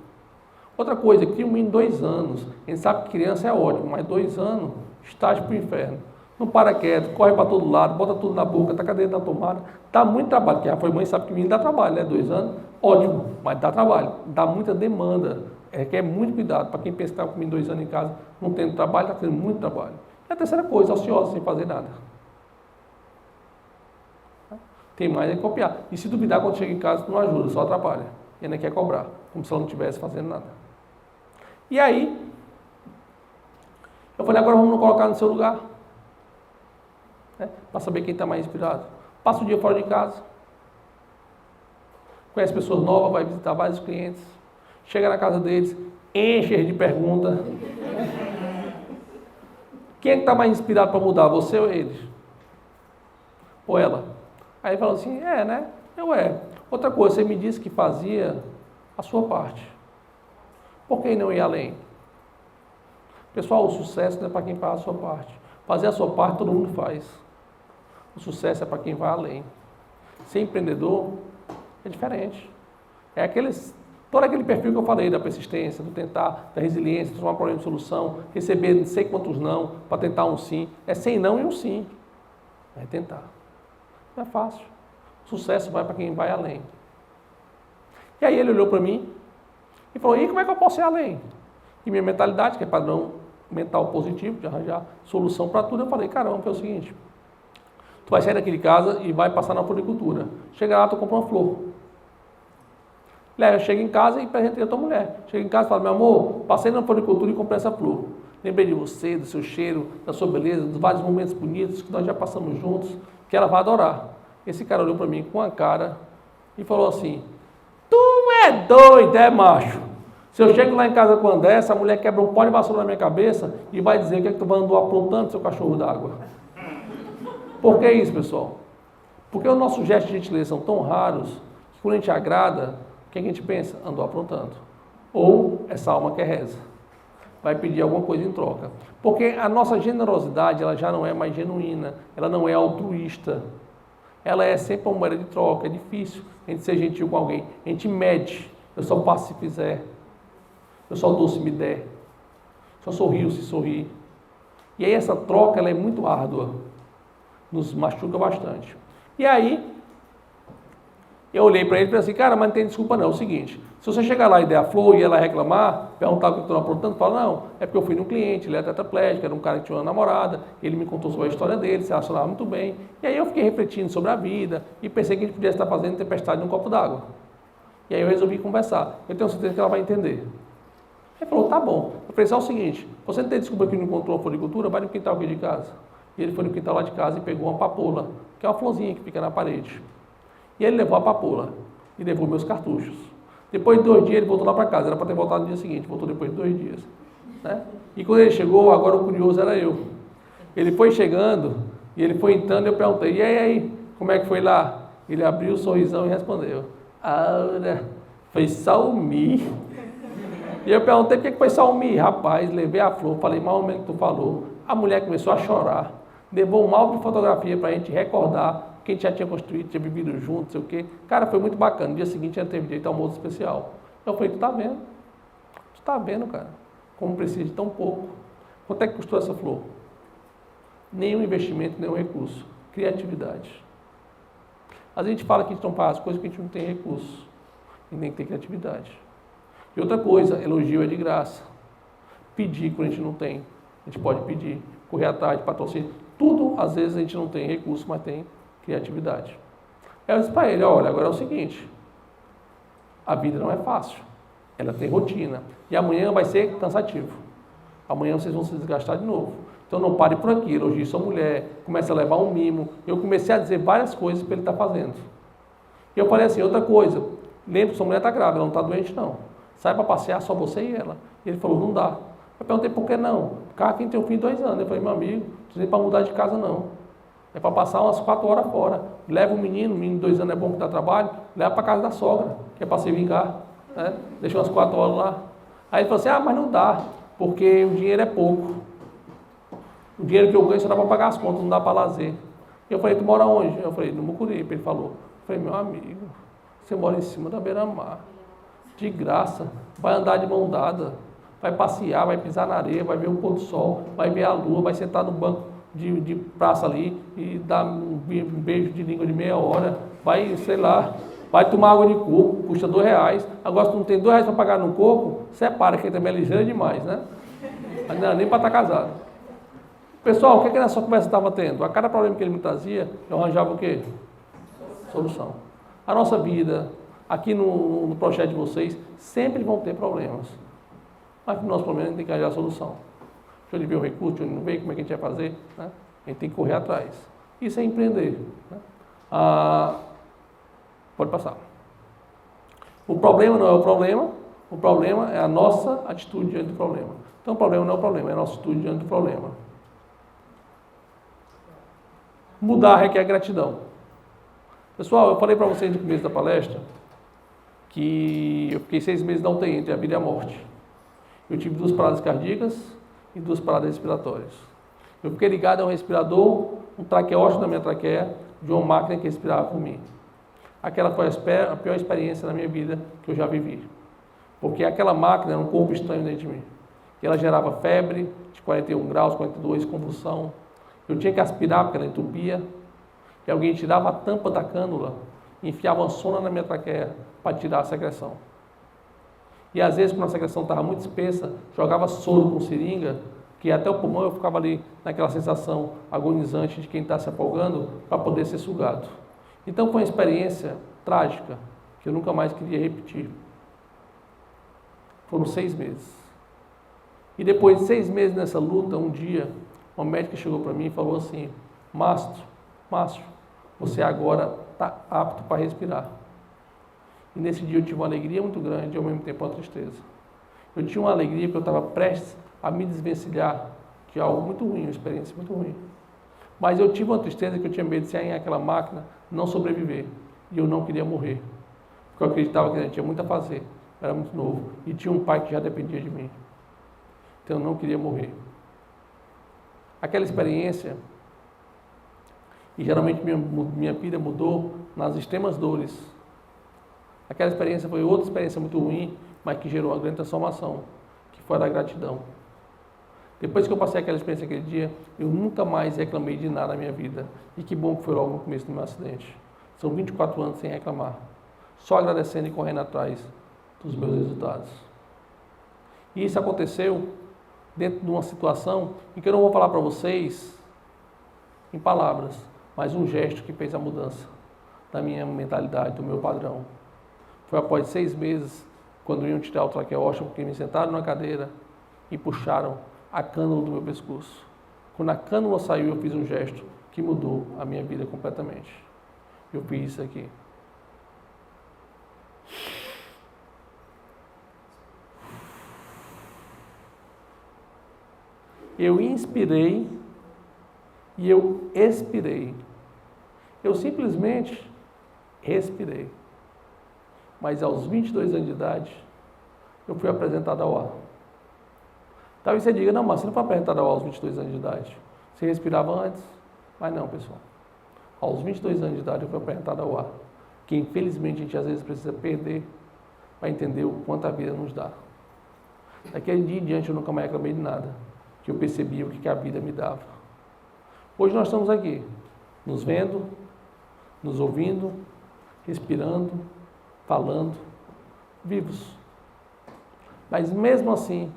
Outra coisa, cria um menino de 2 anos. A gente sabe que criança é ótimo, mas 2 anos, estágio para o inferno. Não para quieto, corre para todo lado, bota tudo na boca, taca dentro na tomada. Dá muito trabalho. Quem já foi mãe sabe que menino dá trabalho, né? 2 anos, ótimo, mas dá trabalho. Dá muita demanda. Requer muito cuidado. Para quem pensa que está com menino 2 anos em casa, não tendo trabalho, está tendo muito trabalho. E a terceira coisa, ociosa, sem fazer nada. Tem mais é copiar. E se duvidar, quando chega em casa, não ajuda, só atrapalha. E ainda quer cobrar, como se ela não estivesse fazendo nada. E aí, eu falei: "Agora vamos nos colocar no seu lugar, né? Para saber quem está mais inspirado." Passa o dia fora de casa, conhece pessoas novas, vai visitar vários clientes, chega na casa deles, enche de perguntas. Quem é que está mais inspirado para mudar, você ou eles? Ou ela? Aí ele falou assim: "É, né? Eu é. Outra coisa, você me disse que fazia a sua parte. Por que não ir além? Pessoal, o sucesso não é para quem faz a sua parte. Fazer a sua parte todo mundo faz. O sucesso é para quem vai além. Ser empreendedor é diferente. É todo aquele perfil que eu falei, da persistência, do tentar, da resiliência, transformar problema em solução, receber não sei quantos não, para tentar um sim. É 100 não e um sim. É tentar. Não é fácil. O sucesso vai para quem vai além. E aí ele olhou para mim e falou, e como é que eu posso ir além? E minha mentalidade, que é padrão mental positivo, de arranjar solução para tudo, eu falei, caramba, é o seguinte, tu vai sair daqui de casa e vai passar na floricultura. Chega lá, tu compra uma flor. Eu chego em casa e presentei a tua mulher. Chego em casa e falo, meu amor, passei na floricultura e comprei essa flor. Lembrei de você, do seu cheiro, da sua beleza, dos vários momentos bonitos que nós já passamos juntos, que ela vai adorar. Esse cara olhou para mim com a cara e falou assim, tu é doido, é macho? Se eu chego lá em casa com a André, essa mulher quebra um pó de vassoura na minha cabeça e vai dizer o que é que tu vai andar aprontando, seu cachorro d'água. Por que isso, pessoal? Porque os nossos gestos de gentileza são tão raros que quando a gente agrada, o que a gente pensa? Andou aprontando. Ou essa alma quer reza. Vai pedir alguma coisa em troca. Porque a nossa generosidade, ela já não é mais genuína, ela não é altruísta. Ela é sempre uma moeda de troca, é difícil a gente ser gentil com alguém. A gente mede, eu só passo se fizer, eu só dou se me der, só sorrio se sorrir. E aí essa troca, ela é muito árdua, nos machuca bastante. E aí, eu olhei para ele e falei assim, cara, mas não tem desculpa não, é o seguinte, se você chegar lá e der a flor e ela reclamar, perguntar o que eu estou aprontando, fala, não, é porque eu fui num cliente, ele é tetraplégico, era um cara que tinha uma namorada, ele me contou sobre a história dele, se relacionava muito bem, e aí eu fiquei refletindo sobre a vida e pensei que a gente podia estar fazendo tempestade num copo d'água. E aí eu resolvi conversar, eu tenho certeza que ela vai entender. Ele falou, tá bom. Eu falei, é o seguinte, você não tem desculpa que não encontrou uma floricultura, vai no quintal aqui de casa. E ele foi no quintal lá de casa e pegou uma papoula, que é uma florzinha que fica na parede. E ele levou a papoula e levou meus cartuchos. Depois de 2 dias ele voltou lá para casa, era para ter voltado no dia seguinte, voltou depois de 2 dias. Né? E quando ele chegou, agora o curioso era eu. Ele foi chegando e ele foi entrando e eu perguntei, e aí, como é que foi lá? Ele abriu o sorrisão e respondeu, foi salmi. E eu perguntei, por que foi salmi? Rapaz, levei a flor, falei, mais ou menos o que tu falou. A mulher começou a chorar, levou um álbum de fotografia para a gente recordar que a gente já tinha construído, tinha vivido junto, não sei o quê. Cara, foi muito bacana. No dia seguinte, a gente teve direito a almoço especial. Eu falei, tu tá vendo, cara, como precisa de tão pouco. Quanto é que custou essa flor? Nenhum investimento, nenhum recurso. Criatividade. Às vezes a gente fala que a gente não faz coisas que a gente não tem recurso. E nem tem criatividade. E outra coisa, elogio é de graça. Pedir quando a gente não tem. A gente pode pedir, correr atrás, patrocínio. Tudo, às vezes, a gente não tem recurso, mas tem criatividade. Eu disse para ele, olha, agora é o seguinte, a vida não é fácil, ela tem rotina, e amanhã vai ser cansativo. Amanhã vocês vão se desgastar de novo. Então não pare por aqui, elogie sua mulher, comece a levar um mimo. Eu comecei a dizer várias coisas para ele estar fazendo. E eu falei assim, outra coisa, lembre que sua mulher está grávida, ela não está doente não. Sai para passear só você e ela. E ele falou, não dá. Eu perguntei por que não? Porque quem tem um filho de 2 anos. Eu falei, meu amigo, não precisa para mudar de casa não. É para passar umas 4 horas fora. Leva o menino de 2 anos é bom que dá trabalho, leva para casa da sogra, que é para se vingar. Né? Deixa umas 4 horas lá. Aí ele falou assim, mas não dá, porque o dinheiro é pouco. O dinheiro que eu ganho só dá para pagar as contas, não dá para lazer. E eu falei, tu mora onde? Eu falei, no Mucuripe. Ele falou, eu falei, meu amigo, você mora em cima da beira-mar, de graça, vai andar de mão dada, vai passear, vai pisar na areia, vai ver o pôr do sol, vai ver a lua, vai sentar no banco de praça ali e dar um beijo de língua de meia hora, vai, sei lá, vai tomar água de coco, custa R$2. Agora, se tu não tem R$2 para pagar no coco, separa, que também é ligeiro demais, né? Mas não era nem para estar casado. Pessoal, o que nessa conversa estava tendo? A cada problema que ele me trazia, eu arranjava o quê? Solução. A nossa vida, aqui no projeto de vocês, sempre vão ter problemas. Mas o nosso problema é que tem que arranjar a solução. Deixa ele ver o recurso, deixa ele não ver como é que a gente vai fazer. Né? A gente tem que correr atrás. Isso é empreender. Né? Pode passar. O problema não é o problema é a nossa atitude diante do problema. Então o problema não é o problema, é a nossa atitude diante do problema. Mudar requer gratidão. Pessoal, eu falei para vocês no começo da palestra que eu fiquei 6 meses na UTI, entre a vida e a morte. Eu tive 2 paradas cardíacas e 2 paradas respiratórias. Eu fiquei ligado a um respirador, um traqueóstomo na minha traqueia, de uma máquina que respirava por mim. Aquela foi a pior experiência na minha vida que eu já vivi. Porque aquela máquina era um corpo estranho dentro de mim. E ela gerava febre de 41 graus, 42, convulsão. Eu tinha que aspirar porque ela entupia. E alguém tirava a tampa da cânula e enfiava uma sonda na minha traqueia para tirar a secreção. E às vezes, quando a secreção estava muito espessa, jogava soro com seringa, que até o pulmão eu ficava ali naquela sensação agonizante de quem está se afogando para poder ser sugado. Então foi uma experiência trágica que eu nunca mais queria repetir. Foram 6 meses. E depois de 6 meses nessa luta, um dia, uma médica chegou para mim e falou assim: Márcio, você agora está apto para respirar. E nesse dia eu tive uma alegria muito grande e ao mesmo tempo uma tristeza. Eu tinha uma alegria porque eu estava prestes a me desvencilhar de algo muito ruim, uma experiência muito ruim. Mas eu tive uma tristeza que eu tinha medo de sair naquela máquina, não sobreviver. E eu não queria morrer. Porque eu acreditava que eu tinha muito a fazer. Eu era muito novo. E tinha um pai que já dependia de mim. Então eu não queria morrer. Aquela experiência, e geralmente minha vida mudou nas extremas dores. Aquela experiência foi outra experiência muito ruim, mas que gerou uma grande transformação, que foi a da gratidão. Depois que eu passei aquela experiência aquele dia, eu nunca mais reclamei de nada na minha vida. E que bom que foi logo no começo do meu acidente. São 24 anos sem reclamar. Só agradecendo e correndo atrás dos meus resultados. E isso aconteceu dentro de uma situação em que eu não vou falar para vocês em palavras, mas um gesto que fez a mudança da minha mentalidade, do meu padrão. Foi após 6 meses, quando iam tirar o traqueóstomo, porque me sentaram na cadeira e puxaram a cânula do meu pescoço. Quando a cânula saiu, eu fiz um gesto que mudou a minha vida completamente. Eu fiz isso aqui. Eu inspirei e eu expirei. Eu simplesmente respirei. Mas aos 22 anos de idade, eu fui apresentado ao ar. Talvez você diga: não, mas você não foi apresentado ao ar aos 22 anos de idade. Você respirava antes? Mas não, pessoal. Aos 22 anos de idade, eu fui apresentado ao ar. Que infelizmente a gente às vezes precisa perder para entender o quanto a vida nos dá. Daquele dia em diante eu nunca mais reclamei de nada, que eu percebia o que a vida me dava. Hoje nós estamos aqui, nos vendo, nos ouvindo, respirando, falando, vivos. Mas mesmo assim,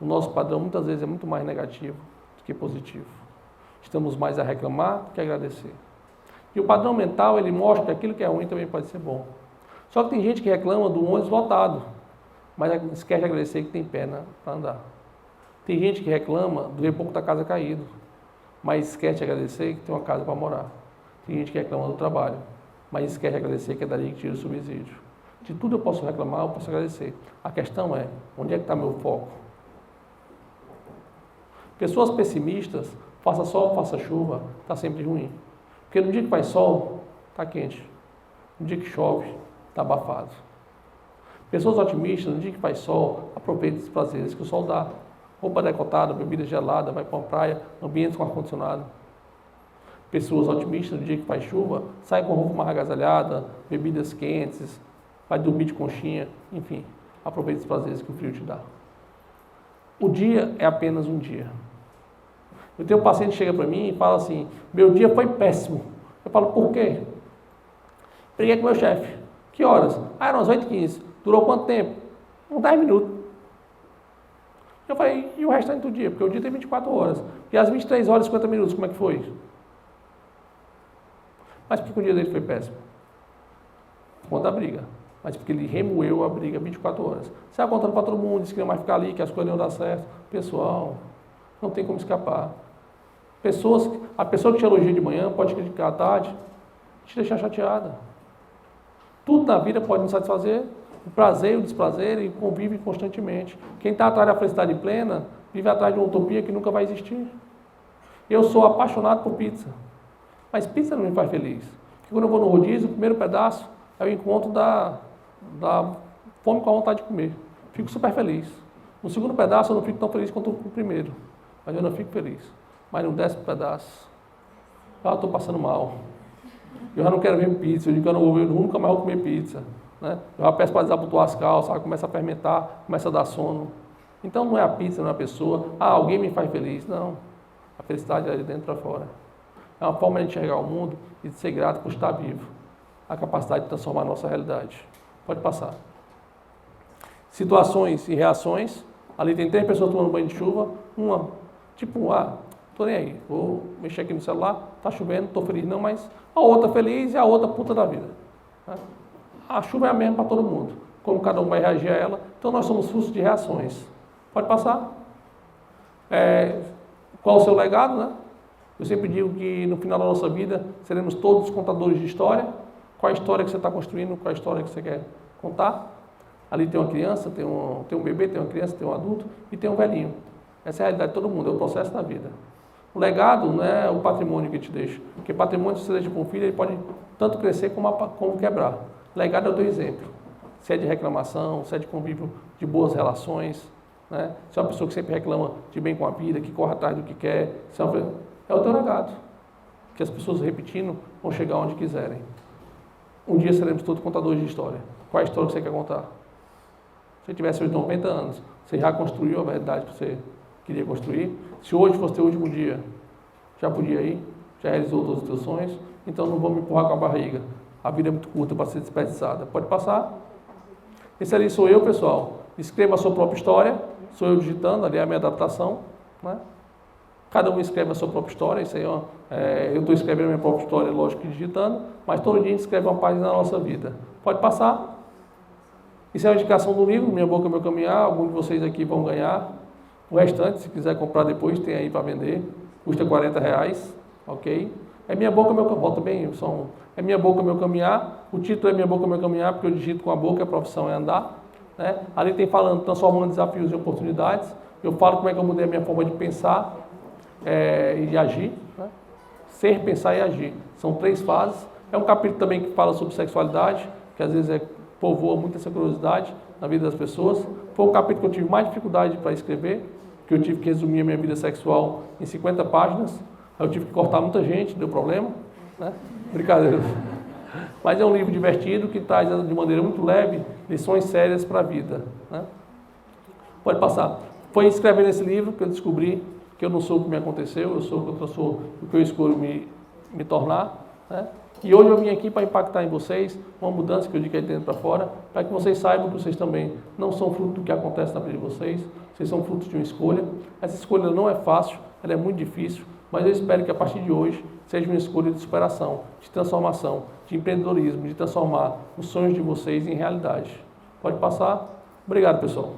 o nosso padrão muitas vezes é muito mais negativo do que positivo. Estamos mais a reclamar do que a agradecer. E o padrão mental, ele mostra que aquilo que é ruim também pode ser bom. Só que tem gente que reclama do ônibus lotado, mas esquece de agradecer que tem perna para andar. Tem gente que reclama do repouso da casa caído, mas esquece de agradecer que tem uma casa para morar. Tem gente que reclama do trabalho, mas esquece de agradecer que é dali que tira o subsídio. De tudo eu posso reclamar, eu posso agradecer. A questão é, onde é que está meu foco? Pessoas pessimistas, faça sol, faça chuva, está sempre ruim. Porque no dia que faz sol, está quente. No dia que chove, está abafado. Pessoas otimistas, no dia que faz sol, aproveite os prazeres que o sol dá. Roupa decotada, bebida gelada, vai para uma praia, ambientes com ar-condicionado. Pessoas otimistas, no dia que faz chuva, sai com roupa mais agasalhada, bebidas quentes, vai dormir de conchinha, enfim, aproveite os prazeres que o frio te dá. O dia é apenas um dia. Eu tenho um paciente que chega para mim e fala assim: meu dia foi péssimo. Eu falo: por quê? Briguei com meu chefe. Que horas? Eram as 8h15. Durou quanto tempo? Uns 10 minutos. Eu falei: e o restante do dia? Porque o dia tem 24 horas. E às 23 horas e 50 minutos, como é que foi? Mas por que o dia dele foi péssimo? Por conta da briga. Mas porque ele remoeu a briga 24 horas. Saiu contando para todo mundo, disse que não ia mais ficar ali, que as coisas não iam dar certo. Pessoal, não tem como escapar. A pessoa que te elogia de manhã pode criticar à tarde e te deixar chateada. Tudo na vida pode nos satisfazer, o prazer e o desprazer, e convive constantemente. Quem está atrás da felicidade plena, vive atrás de uma utopia que nunca vai existir. Eu sou apaixonado por pizza, mas pizza não me faz feliz. Porque quando eu vou no rodízio, o primeiro pedaço é o encontro da fome com a vontade de comer. Fico super feliz. No segundo pedaço eu não fico tão feliz quanto o primeiro, mas eu não fico feliz. Mas no 10º pedaço, eu estou passando mal. Eu já não quero ver pizza, eu digo que eu nunca mais vou comer pizza. Né? Eu já peço para desabotoar as calças, começa a fermentar, começa a dar sono. Então não é a pizza, não é a pessoa. Alguém me faz feliz. Não. A felicidade é de dentro para fora. É uma forma de enxergar o mundo e de ser grato por estar vivo. A capacidade de transformar a nossa realidade. Pode passar. Situações e reações. Ali tem 3 pessoas tomando banho de chuva. Uma, tipo, tô nem aí. Vou mexer aqui no celular, tá chovendo, tô feliz não, mas a outra feliz e a outra puta da vida. A chuva é a mesma para todo mundo. Como cada um vai reagir a ela. Então nós somos frutos de reações. Pode passar. Qual o seu legado, né? Eu sempre digo que no final da nossa vida seremos todos contadores de história. Qual a história que você está construindo, qual a história que você quer contar. Ali tem uma criança, tem um bebê, tem uma criança, tem um adulto e tem um velhinho. Essa é a realidade de todo mundo, é o processo da vida. O legado não é o patrimônio que te deixa. Porque patrimônio, se você deixa para um filho, ele pode tanto crescer como quebrar. Legado é o teu exemplo. Se é de reclamação, se é de convívio de boas relações, né? Se é uma pessoa que sempre reclama de bem com a vida, que corre atrás do que quer, é o teu legado. Que as pessoas repetindo vão chegar onde quiserem. Um dia seremos todos contadores de história. Qual é a história que você quer contar? Se você tivesse 90 anos, você já construiu a verdade que você queria construir? Se hoje fosse teu último dia, já podia ir? Já realizou todos os teus sonhos? Então não vamos empurrar com a barriga. A vida é muito curta para ser desperdiçada. Pode passar? Esse ali sou eu, pessoal. Escreva a sua própria história. Sou eu digitando, ali é a minha adaptação. Né? Cada um escreve a sua própria história. Isso aí, eu estou escrevendo a minha própria história, lógico que digitando, mas todo dia a gente escreve uma página da nossa vida. Pode passar? Isso é uma indicação do livro, Minha Boca, Meu Caminhar. Alguns de vocês aqui vão ganhar. O restante, se quiser comprar depois, tem aí para vender. Custa R$40, ok? É Minha Boca, Meu Caminhar. Volta bem, é Minha Boca, Meu Caminhar. O título é Minha Boca, Meu Caminhar, porque eu digito com a boca, a profissão é andar. Né? Ali tem falando, transformando desafios em oportunidades. Eu falo como é que eu mudei a minha forma de pensar e agir. Né? Ser, pensar e agir. São 3 fases. É um capítulo também que fala sobre sexualidade, que às vezes povoa muito essa curiosidade na vida das pessoas. Foi um capítulo que eu tive mais dificuldade para escrever, que eu tive que resumir a minha vida sexual em 50 páginas. Aí eu tive que cortar muita gente, deu problema. Né? Brincadeira. Mas é um livro divertido que traz de maneira muito leve lições sérias para a vida. Né? Pode passar. Foi escrevendo esse livro que eu descobri que eu não sou o que me aconteceu, eu sou o que eu escolho me tornar. Né? E hoje eu vim aqui para impactar em vocês uma mudança que eu digo que é de dentro para fora, para que vocês saibam que vocês também não são fruto do que acontece na vida de vocês, vocês são frutos de uma escolha. Essa escolha não é fácil, ela é muito difícil, mas eu espero que a partir de hoje seja uma escolha de superação, de transformação, de empreendedorismo, de transformar os sonhos de vocês em realidade. Pode passar? Obrigado, pessoal.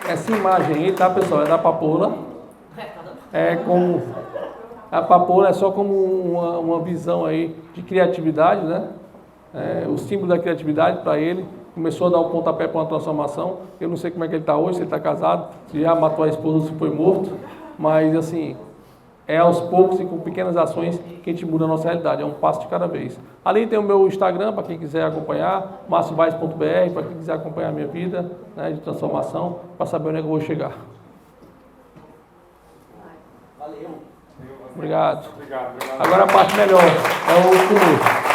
Essa imagem aí, tá, pessoal? É da papoula. A papoula é só como uma visão aí de criatividade, né? O símbolo da criatividade para ele. Começou a dar um pontapé para uma transformação. Eu não sei como é que ele está hoje, se ele está casado, se já matou a esposa ou se foi morto. Mas, assim, é aos poucos e com pequenas ações que a gente muda a nossa realidade. É um passo de cada vez. Ali tem o meu Instagram, para quem quiser acompanhar, marciovais.br, para quem quiser acompanhar a minha vida, né, de transformação, para saber onde é que eu vou chegar. Valeu. Obrigado. Agora a parte melhor, é o começo.